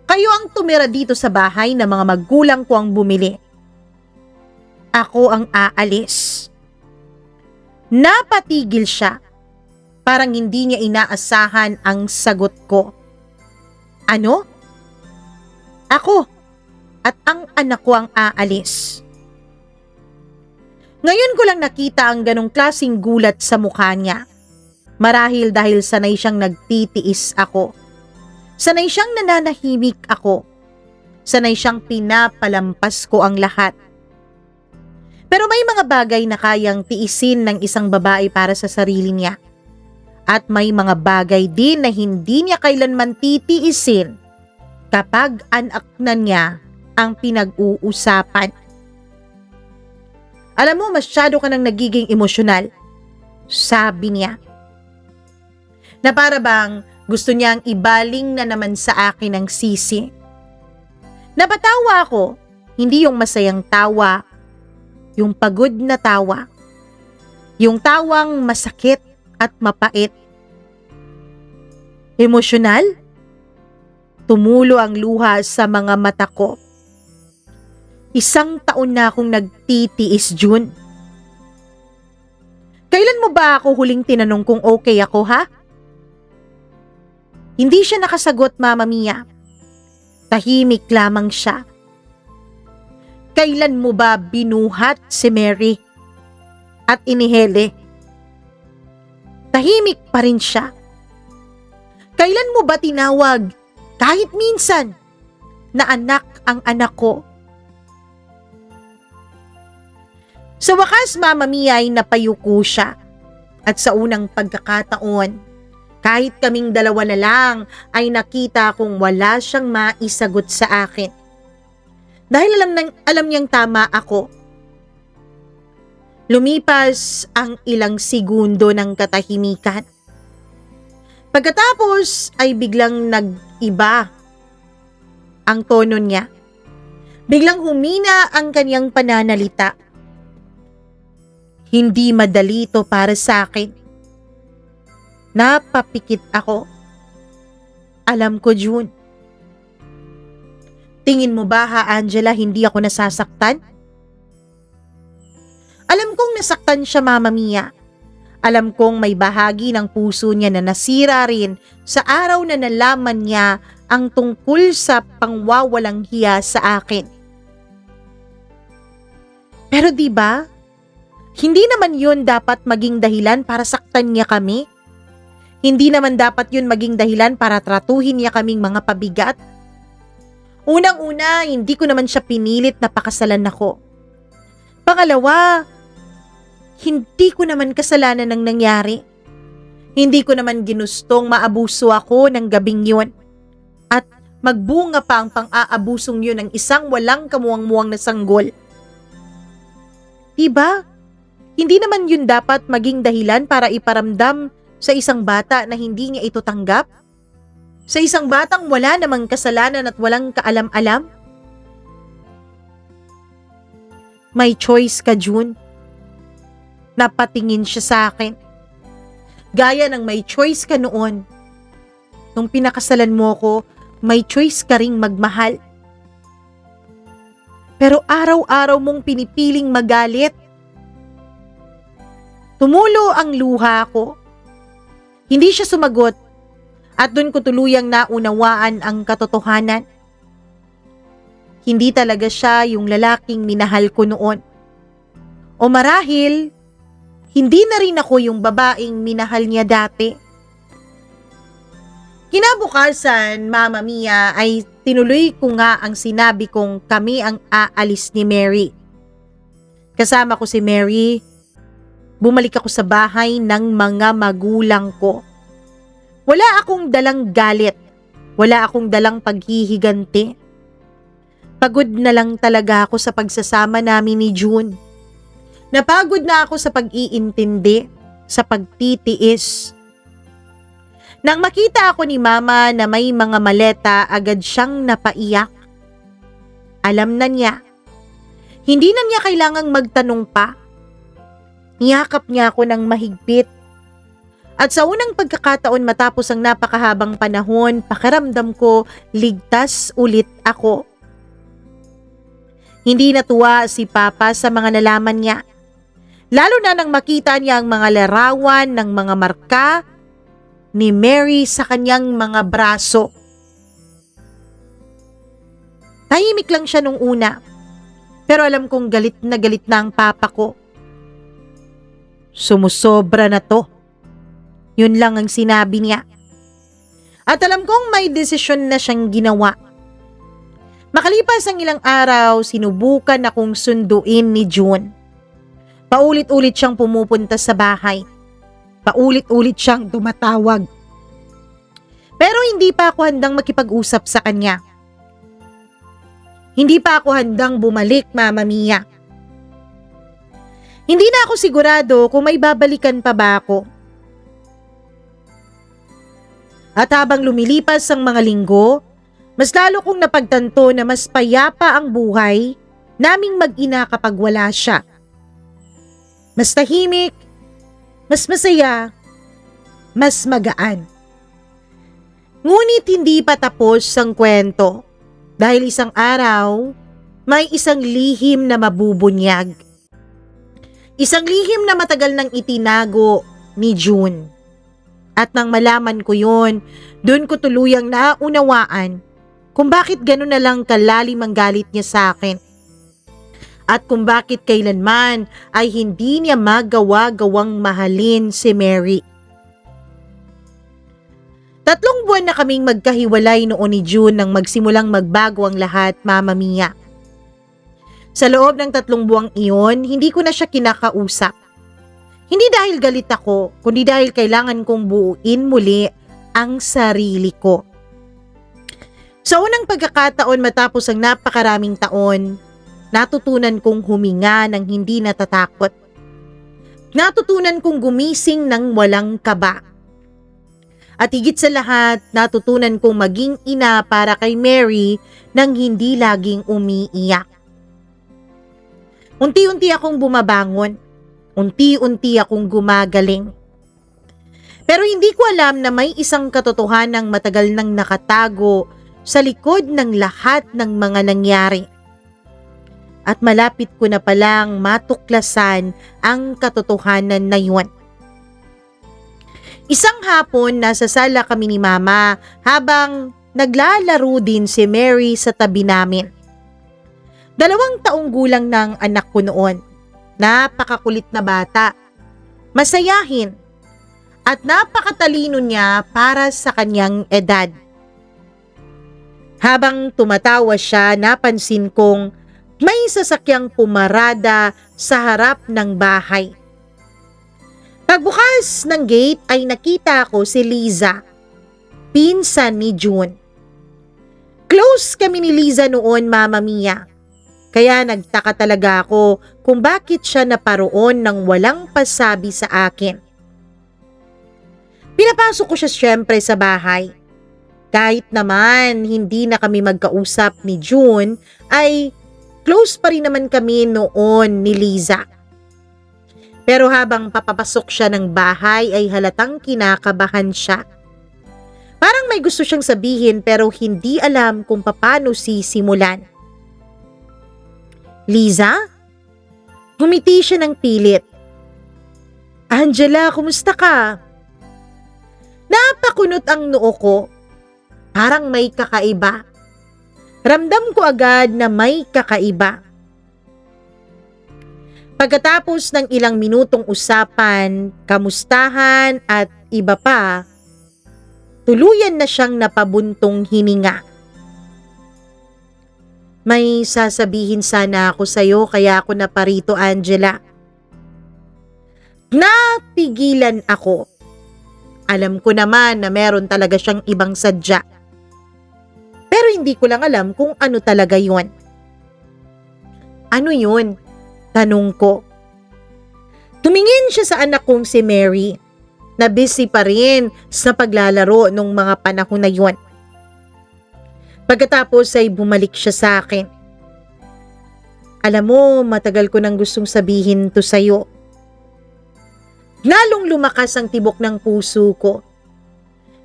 kayo ang tumira dito sa bahay na mga magulang ko ang bumili. Ako ang aalis. Napatigil siya. Parang hindi niya inaasahan ang sagot ko. Ano? Ako at ang anak ko ang aalis. Ngayon ko lang nakita ang ganong klaseng gulat sa mukha niya. Marahil dahil sanay siyang nagtitiis ako. Sanay siyang nananahimik ako. Sanay siyang pinapalampas ko ang lahat. Pero may mga bagay na kayang tiisin ng isang babae para sa sarili niya. At may mga bagay din na hindi niya kailanman titiisin kapag anak na niya ang pinag-uusapan. Alam mo, masyado ka nang nagiging emosyonal, sabi niya. Na para bang gusto niyang ibaling na naman sa akin ang sisi. Napatawa ako, hindi yung masayang tawa, yung pagod na tawa. Yung tawang masakit at mapait. Emosyonal? Tumulo ang luha sa mga mata ko. 1 taon na akong nagtitiis, June. Kailan mo ba ako huling tinanong kung okay ako, ha? Hindi siya nakasagot, Mama Mia. Tahimik lamang siya. Kailan mo ba binuhat si Mary at inihele? Tahimik pa rin siya. Kailan mo ba tinawag kahit minsan na anak ang anak ko? Sa wakas, Mama Mia, ay napayuko siya. At sa unang pagkakataon, kahit kaming dalawa na lang, ay nakita kong wala siyang maisagot sa akin. Dahil alam niyang tama ako. Lumipas ang ilang segundo ng katahimikan. Pagkatapos ay biglang nag-iba ang tono niya. Biglang humina ang kanyang pananalita. Hindi madali ito para sa akin. Napapikit ako. Alam ko, June. Tingin mo ba, ha, Angela, hindi ako nasasaktan? Alam kong nasaktan siya, Mama Mia. Alam kong may bahagi ng puso niya na nasira rin sa araw na nalaman niya ang tungkol sa pangwawalang hiya sa akin. Pero di ba? Hindi naman yun dapat maging dahilan para saktan niya kami. Hindi naman dapat yun maging dahilan para tratuhin niya kaming mga pabigat. Unang-una, hindi ko naman siya pinilit na pakasalan ako. Pangalawa, hindi ko naman kasalanan ng nangyari. Hindi ko naman ginustong maabuso ako ng gabing yun. At magbunga pa ang pang-aabusong yun ng isang walang kamuwang-muwang na sanggol. Diba? Hindi naman yun dapat maging dahilan para iparamdam sa isang bata na hindi niya ito tanggap? Sa isang batang wala namang kasalanan at walang kaalam-alam? May choice ka, June. Napatingin siya sa akin. Gaya ng may choice ka noon. Nung pinakasalan mo ko, may choice ka ring magmahal. Pero araw-araw mong pinipiling magalit. Tumulo ang luha ko. Hindi siya sumagot at doon ko tuluyang naunawaan ang katotohanan. Hindi talaga siya yung lalaking minahal ko noon. O marahil, hindi na rin ako yung babaeng minahal niya dati. Kinabukasan, Mama Mia, ay tinuloy ko nga ang sinabi kong kami ang aalis ni Mary. Kasama ko si Mary, bumalik ako sa bahay ng mga magulang ko. Wala akong dalang galit, wala akong dalang paghihiganti. Pagod na lang talaga ako sa pagsasama namin ni June. Napagod na ako sa pag-iintindi, sa pagtitiis. Nang makita ako ni Mama na may mga maleta, agad siyang napaiyak. Alam na niya. Hindi na niya kailangang magtanong pa. Niyakap niya ako ng mahigpit. At sa unang pagkakataon matapos ang napakahabang panahon, pakiramdam ko ligtas ulit ako. Hindi natuwa si Papa sa mga nalaman niya. Lalo na nang makita niya ang mga larawan ng mga marka ni Mary sa kanyang mga braso. Tahimik lang siya nung una. Pero alam kong galit na ang Papa ko. Sumusobra na to. Yun lang ang sinabi niya. At alam kong may desisyon na siyang ginawa. Makalipas ang ilang araw, sinubukan akong sunduin ni June. Paulit-ulit siyang pumupunta sa bahay. Paulit-ulit siyang tumatawag. Pero hindi pa ako handang makipag-usap sa kanya. Hindi pa ako handang bumalik, Mama Mia. Hindi na ako sigurado kung may babalikan pa ba ako. At habang lumilipas ang mga linggo, mas lalo kong napagtanto na mas payapa ang buhay naming mag-ina kapag wala siya. Mas tahimik, mas masaya, mas magaan. Ngunit hindi pa tapos ang kwento dahil isang araw may isang lihim na mabubunyag. Isang lihim na matagal nang itinago ni June. At nang malaman ko yun, doon ko tuluyang naunawaan kung bakit gano'n na lang kalalim ang galit niya sa akin. At kung bakit kailanman ay hindi niya magawa-gawang mahalin si Mary. 3 buwan na kaming magkahiwalay noon ni June nang magsimulang magbago ang lahat, Mama Mia. Sa loob ng 3 buwang iyon, hindi ko na siya kinakausap. Hindi dahil galit ako, kundi dahil kailangan kong buuin muli ang sarili ko. Sa unang pagkakataon matapos ang napakaraming taon, natutunan kong huminga ng hindi natatakot. Natutunan kong gumising ng walang kaba. At higit sa lahat, natutunan kong maging ina para kay Mary nang hindi laging umiiyak. Unti-unti akong bumabangon. Unti-unti akong gumagaling. Pero hindi ko alam na may isang katotohanang matagal nang nakatago sa likod ng lahat ng mga nangyari. At malapit ko na palang matuklasan ang katotohanan na yun. Isang hapon, nasa sala kami ni Mama habang naglalaro din si Mary sa tabi namin. 2 taong gulang ng anak ko noon. Napakakulit na bata, masayahin, at napakatalino niya para sa kanyang edad. Habang tumatawa siya, napansin kong may sasakyang pumarada sa harap ng bahay. Pagbukas ng gate ay nakita ko si Liza, pinsan ni June. Close kami ni Liza noon, Mama Mia. Kaya nagtaka talaga ako kung bakit siya naparoon ng walang pasabi sa akin. Pinapasok ko siya syempre sa bahay. Kahit naman hindi na kami magkausap ni June, ay close pa rin naman kami noon ni Liza. Pero habang papapasok siya ng bahay ay halatang kinakabahan siya. Parang may gusto siyang sabihin pero hindi alam kung paano sisimulan. Liza? Humiti siya ng pilit. Angela, kumusta ka? Napakunot ang noo ko. Parang may kakaiba. Ramdam ko agad na may kakaiba. Pagkatapos ng ilang minutong usapan, kamustahan at iba pa, tuluyan na siyang napabuntong hininga. May sasabihin sana ako sa'yo kaya ako naparito, Angela. Napigilan ako. Alam ko naman na meron talaga siyang ibang sadya. Pero hindi ko lang alam kung ano talaga yun. Ano yun? Tanong ko. Tumingin siya sa anak kong si Mary, na busy pa rin sa paglalaro nung mga panahon na yun. Pagkatapos ay bumalik siya sa akin. Alam mo, matagal ko nang gustong sabihin to sa'yo. Lalong lumakas ang tibok ng puso ko.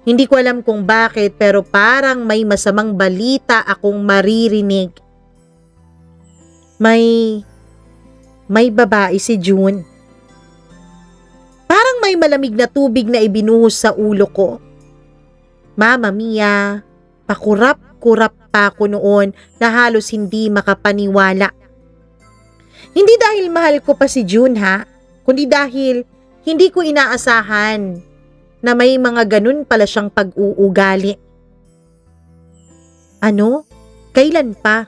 Hindi ko alam kung bakit pero parang may masamang balita akong maririnig. May babae si June. Parang may malamig na tubig na ibinuhos sa ulo ko. Mama Mia, pakurap-kurap pa ako noon na halos hindi makapaniwala. Hindi dahil mahal ko pa si June kundi dahil hindi ko inaasahan na may mga ganun pala siyang pag-uugali. Ano? Kailan pa?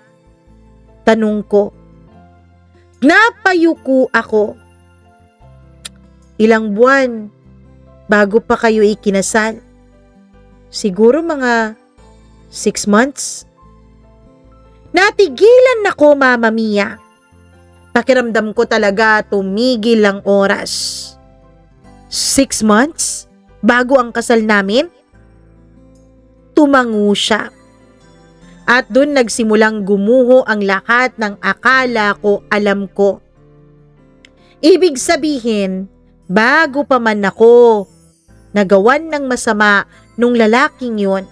Tanong ko. Napayuko ako. Ilang buwan bago pa kayo ikinasal. Siguro mga 6 months. Natigilan ako, Mama Mia. Pakiramdam ko talaga tumigil ang oras. 6 months? Bago ang kasal namin? Tumango siya. At dun nagsimulang gumuho ang lahat ng akala ko alam ko. Ibig sabihin, bago pa man ako nagawan ng masama nung lalaking yun,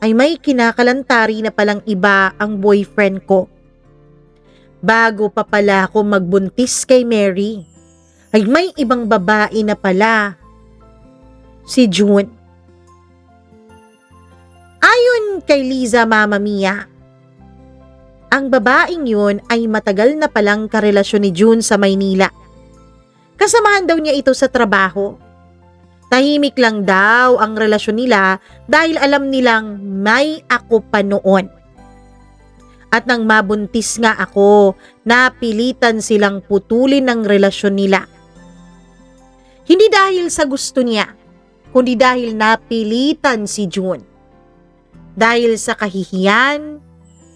ay may kinakalantari na palang iba ang boyfriend ko. Bago pa pala ako magbuntis kay Mary, ay may ibang babae na pala, si June. Ayon kay Liza, Mama Mia, ang babaeng yun ay matagal na palang karelasyon ni June sa Maynila. Kasamahan daw niya ito sa trabaho. Tahimik lang daw ang relasyon nila dahil alam nilang may ako pa noon. At nang mabuntis nga ako, napilitan silang putulin ang relasyon nila. Hindi dahil sa gusto niya, kundi dahil napilitan si June. Dahil sa kahihiyan,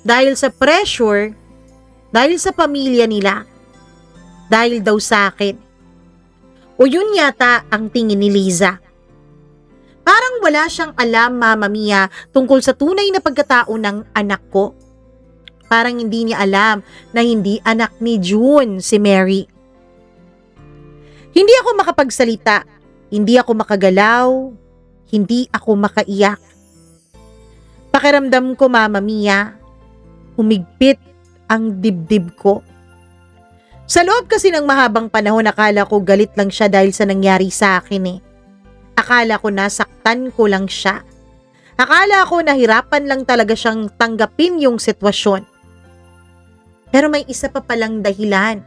dahil sa pressure, dahil sa pamilya nila, dahil daw sa akin. O yun yata ang tingin ni Liza. Parang wala siyang alam, Mama Mia, tungkol sa tunay na pagkatao ng anak ko. Parang hindi niya alam na hindi anak ni June si Mary. Hindi ako makapagsalita, hindi ako makagalaw, hindi ako makaiyak. Pakiramdam ko, Mama Mia, humigpit ang dibdib ko. Sa loob kasi ng mahabang panahon, akala ko galit lang siya dahil sa nangyari sa akin . Akala ko nasaktan ko lang siya. Akala ko nahirapan lang talaga siyang tanggapin yung sitwasyon. Pero may isa pa palang dahilan.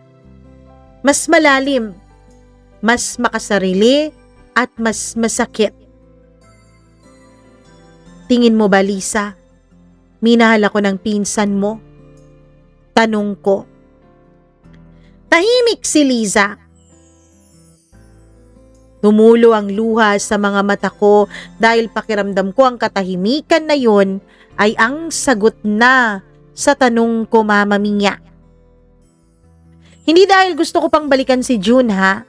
Mas malalim, mas makasarili, at mas masakit. Tingin mo ba, Lisa, minahal ako ng pinsan mo? Tanong ko. Tahimik si Liza. Tumulo ang luha sa mga mata ko dahil pakiramdam ko ang katahimikan na yun ay ang sagot na sa tanong ko, Mama Mia. Hindi dahil gusto ko pang balikan si June ha,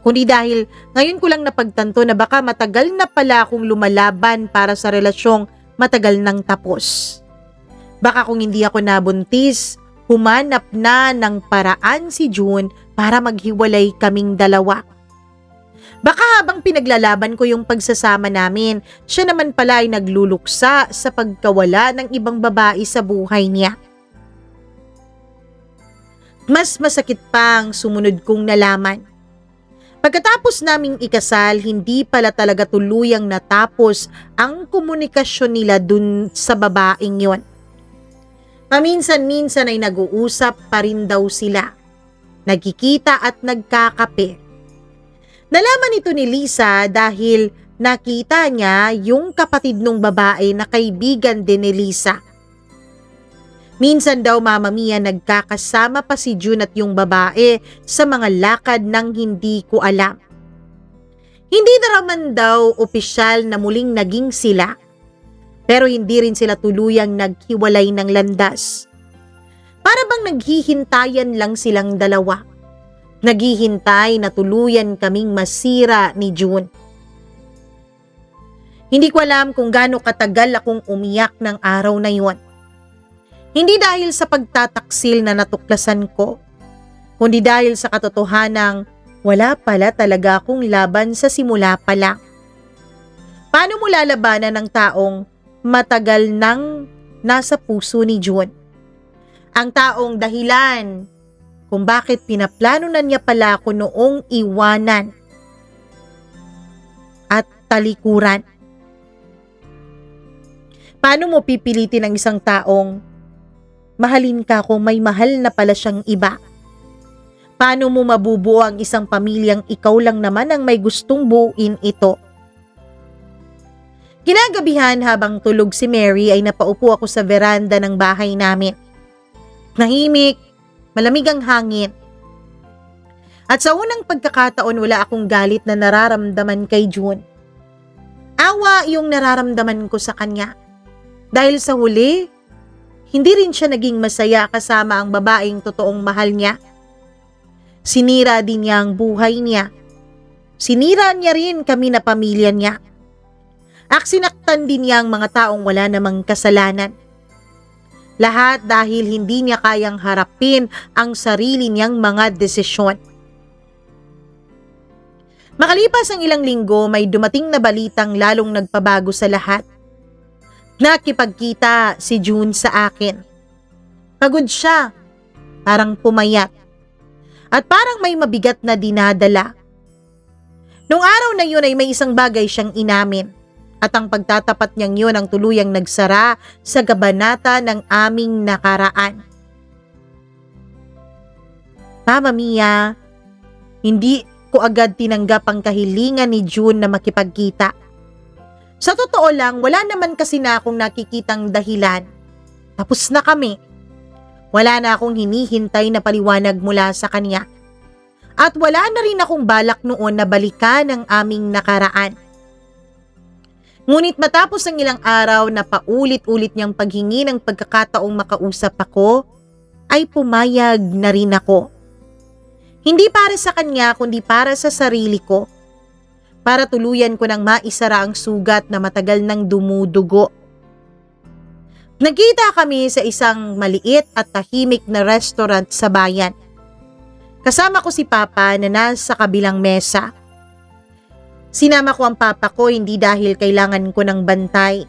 kundi dahil ngayon ko lang napagtanto na baka matagal na pala akong lumalaban para sa relasyong matagal nang tapos. Baka kung hindi ako nabuntis, humanap na ng paraan si June para maghiwalay kaming dalawa. Baka habang pinaglalaban ko yung pagsasama namin, siya naman pala ay nagluluksa sa pagkawala ng ibang babae sa buhay niya. Mas masakit pang sumunod kong nalaman. Pagkatapos naming ikasal, hindi pala talaga tuluyang natapos ang komunikasyon nila dun sa babaeng yon. Paminsan-minsan ay nag-uusap pa rin daw sila. Nagkikita at nagkakape. Nalaman ito ni Lisa dahil nakita niya yung kapatid nung babae na kaibigan din ni Lisa. Minsan daw, Mama Mia, nagkakasama pa si June at yung babae sa mga lakad ng hindi ko alam. Hindi na raman daw opisyal na muling naging sila, pero hindi rin sila tuluyang naghiwalay ng landas. Para bang naghihintayan lang silang dalawa. Naghihintay na tuluyan kaming masira ni June. Hindi ko alam kung gaano katagal akong umiyak ng araw na yon. Hindi dahil sa pagtataksil na natuklasan ko, kundi dahil sa katotohanang wala pala talaga akong laban sa simula pa lang. Paano mo lalabanan ng taong matagal nang nasa puso ni June? Ang taong dahilan kung bakit pinaplano na niya pala ako noong iwanan at talikuran. Paano mo pipilitin ang isang taong mahalin ka kung may mahal na pala siyang iba? Paano mo mabubuo ang isang pamilyang ikaw lang naman ang may gustong buuin ito? Kinagabihan habang tulog si Mary ay napaupo ako sa veranda ng bahay namin. Nahimik, malamig ang hangin. At sa unang pagkakataon wala akong galit na nararamdaman kay June. Awa yung nararamdaman ko sa kanya. Dahil sa huli, hindi rin siya naging masaya kasama ang babaeng totoong mahal niya. Sinira din niya ang buhay niya. Sinira niya rin kami na pamilya niya. At sinaktan din niya ang mga taong wala namang kasalanan. Lahat dahil hindi niya kayang harapin ang sarili niyang mga desisyon. Makalipas ang ilang linggo, may dumating na balitang lalong nagpabago sa lahat. Nakipagkita si June sa akin. Pagod siya, parang pumayat, at parang may mabigat na dinadala. Nung araw na yun ay may isang bagay siyang inamin, at ang pagtatapat niyang yun ang tuluyang nagsara sa kabanata ng aming nakaraan. Mama Mia, hindi ko agad tinanggap ang kahilingan ni June na makipagkita. Sa totoo lang, wala naman kasi na akong nakikitang dahilan. Tapos na kami. Wala na akong hinihintay na paliwanag mula sa kanya. At wala na rin akong balak noon na balikan ang aming nakaraan. Ngunit matapos ang ilang araw na paulit-ulit niyang paghingi ng pagkakataong makausap ako, ay pumayag na rin ako. Hindi para sa kanya kundi para sa sarili ko. Para tuluyan ko nang maisara ang sugat na matagal nang dumudugo. Nagkita kami sa isang maliit at tahimik na restaurant sa bayan. Kasama ko si Papa na nasa kabilang mesa. Sinama ko ang Papa ko hindi dahil kailangan ko ng bantay,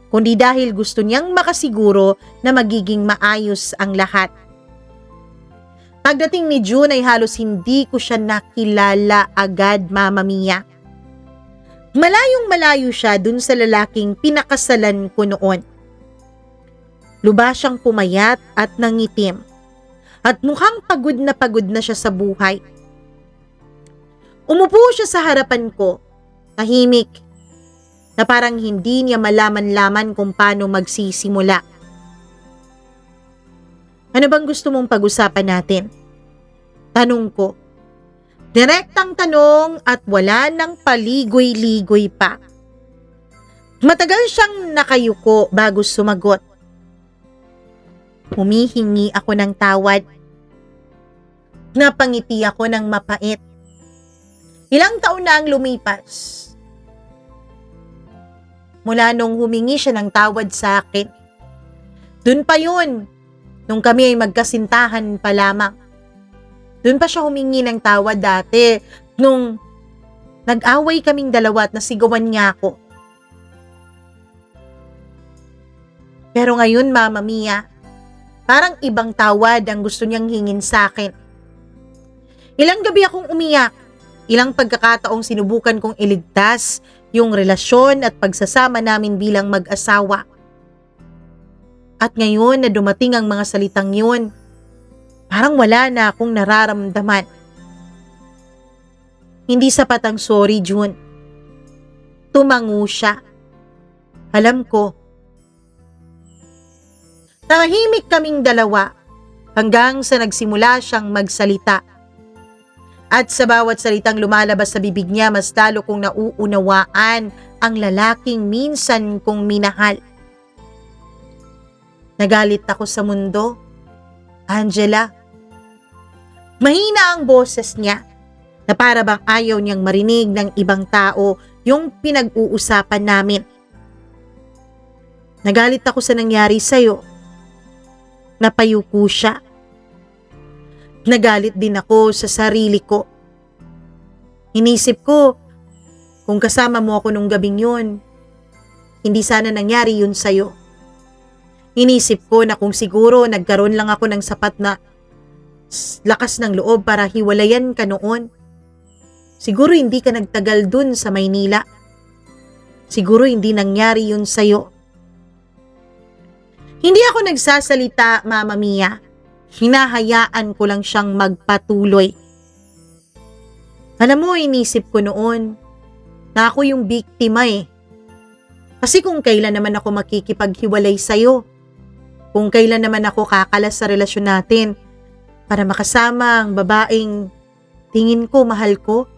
kundi dahil gusto niyang makasiguro na magiging maayos ang lahat. Pagdating ni June ay halos hindi ko siya nakilala agad, Mama Mia. Malayong-malayo siya dun sa lalaking pinakasalan ko noon. Lubha siyang pumayat at nangitim. At mukhang pagod na siya sa buhay. Umupo siya sa harapan ko, tahimik, na parang hindi niya malaman-laman kung paano magsisimula. Ano bang gusto mong pag-usapan natin? Tanong ko. Direktang tanong at wala nang paligoy-ligoy pa. Matagal siyang nakayuko bago sumagot. Humihingi ako ng tawad. Napangiti ako ng mapait. Ilang taon na ang lumipas mula nung humingi siya ng tawad sa akin. Dun pa yun, nung kami ay magkasintahan pa lamang. Dun pa siya humingi ng tawad dati, nung nag-away kaming dalawa at nasigawan niya ako. Pero ngayon, Mama Mia, parang ibang tawad ang gusto niyang hingin sa akin. Ilang gabi akong umiyak, ilang pagkakataong sinubukan kong iligtas yung relasyon at pagsasama namin bilang mag-asawa. At ngayon na dumating ang mga salitang yun, parang wala na akong nararamdaman. Hindi sapat ang sorry, June. Tumango siya. Alam ko. Tahimik kaming dalawa hanggang sa nagsimula siyang magsalita. At sa bawat salitang lumalabas sa bibig niya, mas lalo kong nauunawaan ang lalaking minsan kong minahal. Nagalit ako sa mundo, Angela. Mahina ang boses niya na para bang ayaw niyang marinig ng ibang tao yung pinag-uusapan namin. Nagalit ako sa nangyari sa'yo. Napayuko siya. Nagalit din ako sa sarili ko. Inisip ko, kung kasama mo ako nung gabing yun, hindi sana nangyari yun sa'yo. Inisip ko na kung siguro nagkaroon lang ako ng sapat na lakas ng loob para hiwalayan ka noon. Siguro hindi ka nagtagal dun sa Maynila. Siguro hindi nangyari yun sa'yo. Hindi ako nagsasalita, Mama Mia. Hinahayaan ko lang siyang magpatuloy. Alam mo, inisip ko noon na ako yung biktima eh. Kasi kung kailan naman ako makikipaghiwalay sa'yo, kung kailan naman ako kakalas sa relasyon natin para makasama ang babaeng tingin ko mahal ko,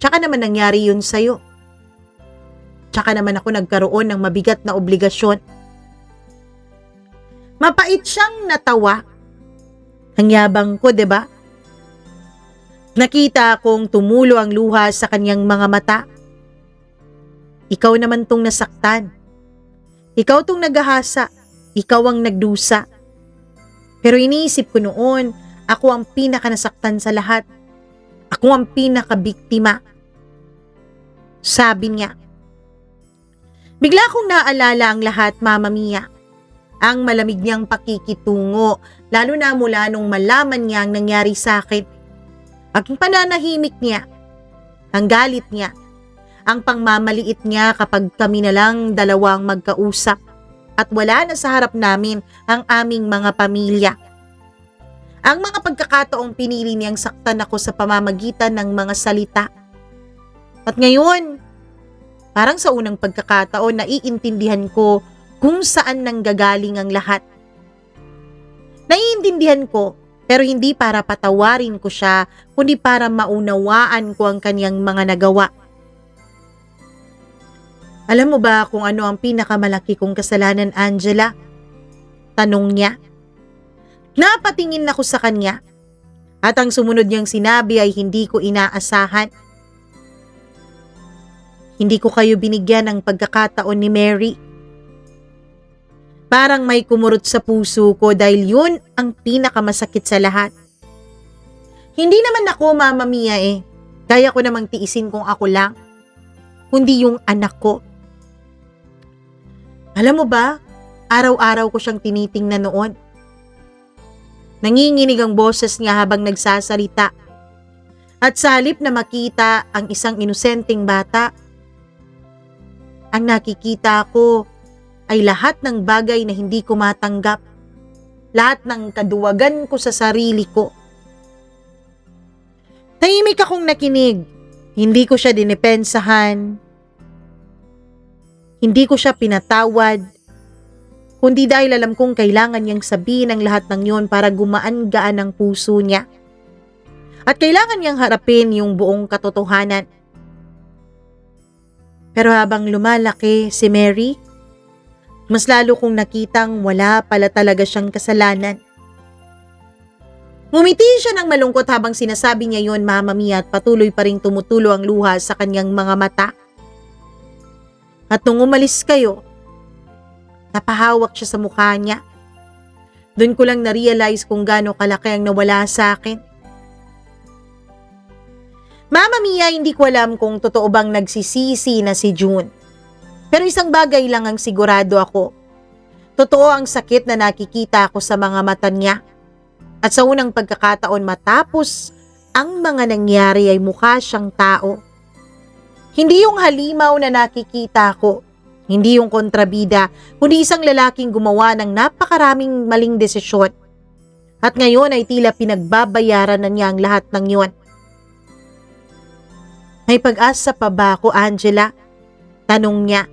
tsaka naman nangyari yun sa'yo. Tsaka naman ako nagkaroon ng mabigat na obligasyon. Mapait siyang natawa. Ang yabang ko, 'di ba? Nakita kong tumulo ang luha sa kanyang mga mata. Ikaw naman tong nasaktan. Ikaw tong naghahasa. Ikaw ang nagdusa. Pero iniisip ko noon, ako ang pinakanasaktan sa lahat. Ako ang pinakabiktima. Sabi niya. Bigla kong naalala ang lahat, Mama Mia. Ang malamig niyang pakikitungo, lalo na mula nung malaman niya ang nangyari sa akin. Ang pananahimik niya, ang galit niya, ang pangmamaliit niya kapag kami na lang dalawang magkausap at wala na sa harap namin ang aming mga pamilya. Ang mga pagkakataong pinili niyang saktan ako sa pamamagitan ng mga salita. At ngayon, parang sa unang pagkakataon naiintindihan ko kung saan nanggagaling ang lahat. Naiintindihan ko, pero hindi para patawarin ko siya, kundi para maunawaan ko ang kanyang mga nagawa. Alam mo ba kung ano ang pinakamalaki kong kasalanan, Angela? Tanong niya. Napatingin ako sa kanya, at ang sumunod niyang sinabi ay hindi ko inaasahan. Hindi ko kayo binigyan ng pagkakataon ni Mary. Parang may kumurot sa puso ko dahil yun ang pinakamasakit sa lahat. Hindi naman ako, Mama Mia eh. Kaya ko namang tiisin kung ako lang. Kundi yung anak ko. Alam mo ba, araw-araw ko siyang tinitingnan noon. Nanginginig ang boses niya habang nagsasalita. At sa halip na makita ang isang inosenteng bata, ang nakikita ko ay lahat ng bagay na hindi ko matanggap. Lahat ng kaduwagan ko sa sarili ko. Tahimik akong nakinig. Hindi ko siya dinipensahan. Hindi ko siya pinatawad. Kundi dahil alam kong kailangan niyang sabihin ang lahat ng yon para gumaan-gaan ang puso niya. At kailangan niyang harapin yung buong katotohanan. Pero habang lumalaki si Mary, mas lalo kong nakitang wala pala talaga siyang kasalanan. Ngumiti siya ng malungkot habang sinasabi niya yon, Mama Mia, at patuloy pa ring tumutulo ang luha sa kanyang mga mata. At nung umalis kayo, napahawak siya sa mukha niya. Doon ko lang na-realize kung gaano kalaki ang nawala sa akin. Mama Mia, hindi ko alam kung totoo bang nagsisisi na si June. Pero isang bagay lang ang sigurado ako. Totoo ang sakit na nakikita ko sa mga mata niya. At sa unang pagkakataon matapos ang mga nangyari ay mukha siyang tao. Hindi yung halimaw na nakikita ko. Hindi yung kontrabida, kundi isang lalaking gumawa ng napakaraming maling desisyon. At ngayon ay tila pinagbabayaran na niya ang lahat ng yon. May pag-asa pa ba ako, Angela? Tanong niya.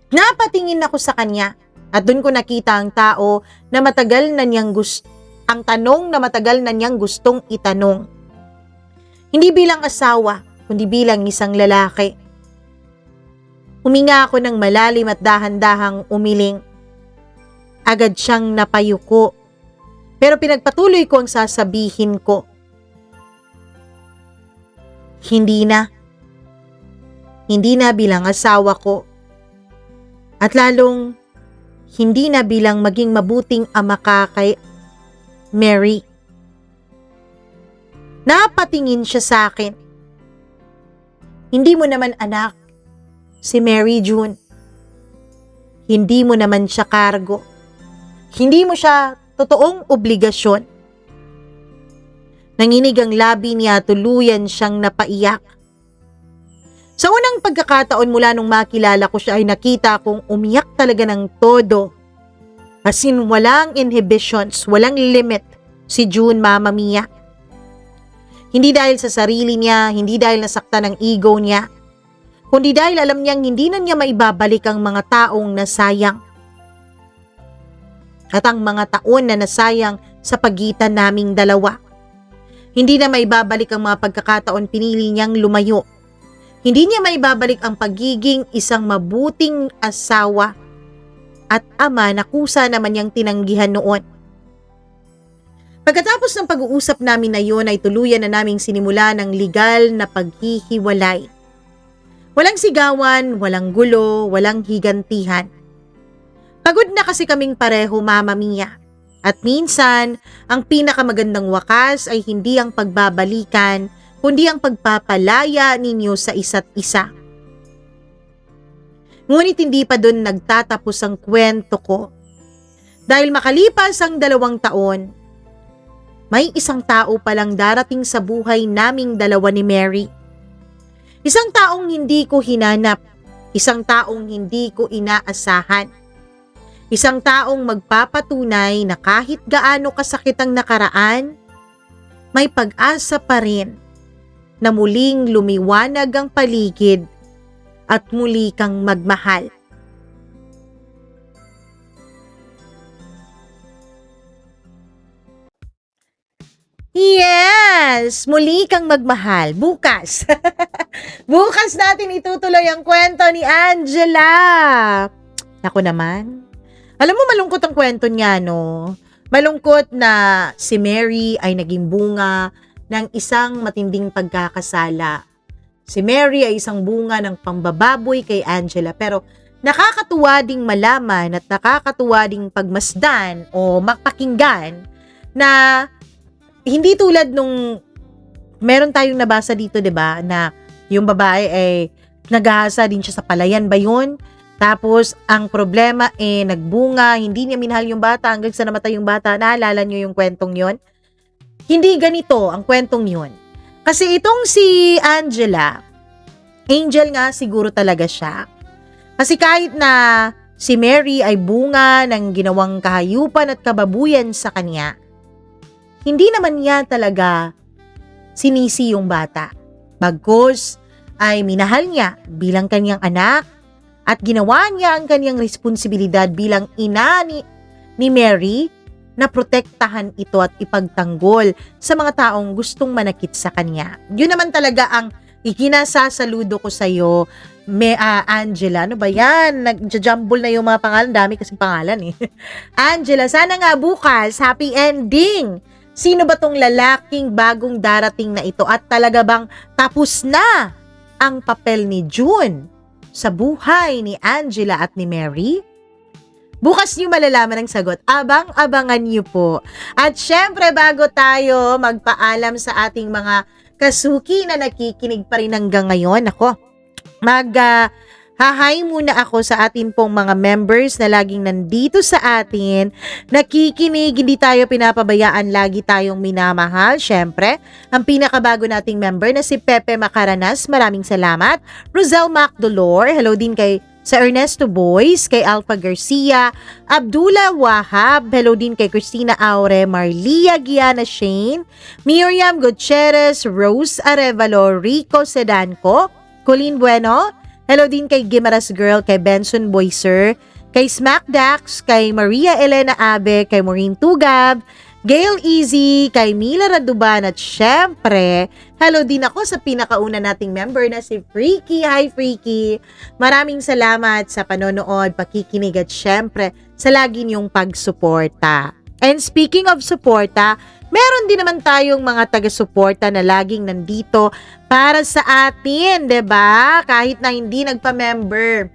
Napatingin ako sa kanya at doon ko nakita ang tao na matagal na niyang ang tanong na matagal na niyang gustong itanong. Hindi bilang asawa, kundi bilang isang lalaki. Huminga ako ng malalim at dahan-dahang umiling. Agad siyang napayuko, pero pinagpatuloy ko ang sasabihin ko. Hindi na bilang asawa ko. At lalong hindi na bilang maging mabuting ama ka kay Mary. Napatingin siya sa akin. Hindi mo naman anak si Mary, June. Hindi mo naman siya kargo. Hindi mo siya totoong obligasyon. Nanginig ang labi niya, tuluyan siyang napaiyak. Sa unang pagkakataon mula nung makilala ko siya ay nakita kong umiyak talaga ng todo. As in, walang inhibitions, walang limit si June, Mama Mia. Hindi dahil sa sarili niya, hindi dahil nasaktan ang ego niya, kundi dahil alam niyang hindi na niya maibabalik ang mga taong nasayang. At ang mga taon na nasayang sa pagitan naming dalawa. Hindi na maibabalik ang mga pagkakataon pinili niyang lumayo. Hindi niya maibabalik ang pagiging isang mabuting asawa at ama na kusa naman niyang tinanggihan noon. Pagkatapos ng pag-uusap namin na yun ay tuluyan na naming sinimula ng legal na paghihiwalay. Walang sigawan, walang gulo, walang higantihan. Pagod na kasi kaming pareho, Mama Mia. At minsan, ang pinakamagandang wakas ay hindi ang pagbabalikan, kundi ang pagpapalaya ninyo sa isa't isa. Ngunit hindi pa doon nagtatapos ang kwento ko. Dahil makalipas ang 2 taon, may isang tao palang darating sa buhay naming dalawa ni Mary. Isang taong hindi ko hinanap, isang taong hindi ko inaasahan. Isang taong magpapatunay na kahit gaano kasakit ang nakaraan, may pag-asa pa rin na muling lumiwanag ang paligid at muli kang magmahal. Yes! Muli kang magmahal. Bukas. Bukas natin itutuloy ang kwento ni Angela. Ako naman. Alam mo, malungkot ang kwento niya, no? Malungkot na si Mary ay naging bunga ng isang matinding pagkakasala. Si Mary ay isang bunga ng pambababoy kay Angela, pero nakakatuwa ding malaman at nakakatuwa ding pagmasdan o mapakinggan na hindi tulad nung meron tayong nabasa dito, 'di ba, na yung babae ay nag-aasa din siya sa palayan ba yun? Tapos ang problema nagbunga, hindi niya minahal yung bata hanggang sa namatay yung bata. Naalala niyo yung kwentong yon? Hindi ganito ang kwentong yon. Kasi itong si Angela, angel nga siguro talaga siya. Kasi kahit na si Mary ay bunga ng ginawang kahayupan at kababuyan sa kanya, hindi naman niya talaga sinisi yung bata. Bagkus ay minahal niya bilang kanyang anak at ginawa niya ang kanyang responsibilidad bilang ina ni Mary na protektahan ito at ipagtanggol sa mga taong gustong manakit sa kanya. Yun naman talaga ang ikinasasaludo ko sa iyo, Angela, ano ba yan? Nag-jumble na yung mga pangalan. Dami kasi pangalan eh. Angela, sana nga bukas, happy ending. Sino ba tong lalaking bagong darating na ito? At talaga bang tapos na ang papel ni June sa buhay ni Angela at ni Mary? Bukas niyo malalaman ang sagot. Abang-abangan niyo po. At syempre, bago tayo magpaalam sa ating mga kasuki na nakikinig pa rin hanggang ngayon, hahay muna ako sa atin pong mga members na laging nandito sa atin, nakikinig, hindi tayo pinapabayaan, lagi tayong minamahal. Syempre, ang pinakabago nating member na si Pepe Macaranas, maraming salamat. Rosel Macdolor, hello din kay sa Ernesto Boys, kay Alpha Garcia, Abdullah Wahab, hello din kay Christina Aure, Marlia Giana Shane, Miriam Gutierrez, Rose Arevalo, Rico Sedanco, Colleen Bueno, hello din kay Gimaras Girl, kay Benson Boyser, kay Smack Dax, kay Maria Elena Abe, kay Maureen Tugab, Gail Easy, kay Mila Raduban, at syempre, hello din ako sa pinakauna nating member na si Freaky. Hi Freaky! Maraming salamat sa panonood, pakikinig at syempre sa lagi niyong pagsuporta. And speaking of suporta, meron din naman tayong mga taga-suporta na laging nandito para sa atin, 'di ba? Kahit na hindi nagpa-member.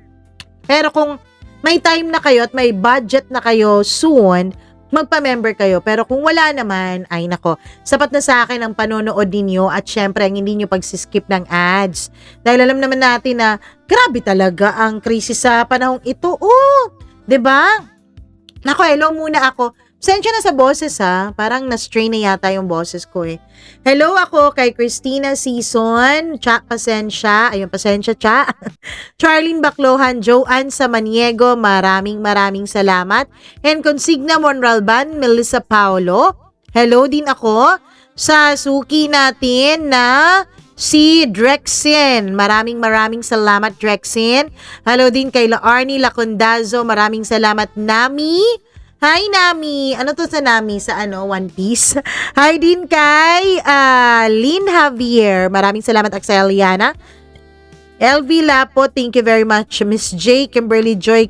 Pero kung may time na kayo at may budget na kayo soon, magpa-member kayo. Pero kung wala naman, ay nako, sapat na sa akin ang panonood ninyo at syempre ang hindi nyo pagsiskip ng ads. Dahil alam naman natin na grabe talaga ang krisis sa panahong ito. Oh, 'di ba? Nako, hello muna ako. Pasensya na sa boses ha. Parang na-strain na yata yung boses ko eh. Hello ako kay Christina Season. Pasensya. Ayun, pasensya, Charlene Baclohan, Joanne Samaniego, maraming salamat. And Consigna Monralban, Melissa Paulo. Hello din ako sa suki natin na si Drexin. Maraming salamat, Drexin. Hello din kay Laarni Lacundazo. Maraming salamat, Nami. Hi, Nami. Ano to sa Nami? Sa One Piece? Hi din kay Lynn Javier. Maraming salamat, Axeliana. LV Lapo, thank you very much. Miss J, Kimberly Joy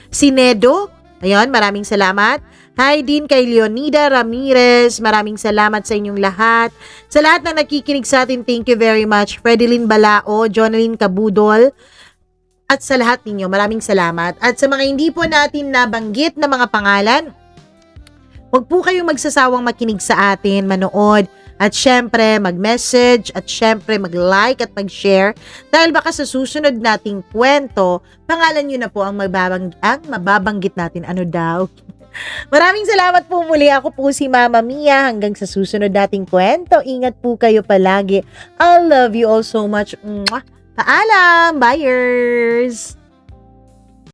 Sinedo. Ayun, maraming salamat. Hi din kay Leonida Ramirez. Maraming salamat sa inyong lahat. Sa lahat na nakikinig sa atin, thank you very much. Fredeline Balao, Jonalyn Kabudol, at sa lahat ninyo, maraming salamat. At sa mga hindi po natin nabanggit na mga pangalan, huwag po kayong magsasawang makinig sa atin, manood, at syempre mag-message, at syempre mag-like at mag-share. Dahil baka sa susunod nating kwento, pangalan nyo na po ang mababanggit natin. Ano daw? Maraming salamat po muli. Ako po si Mama Mia. Hanggang sa susunod nating kwento, ingat po kayo palagi. I love you all so much. Mwah! Paalam, buyers!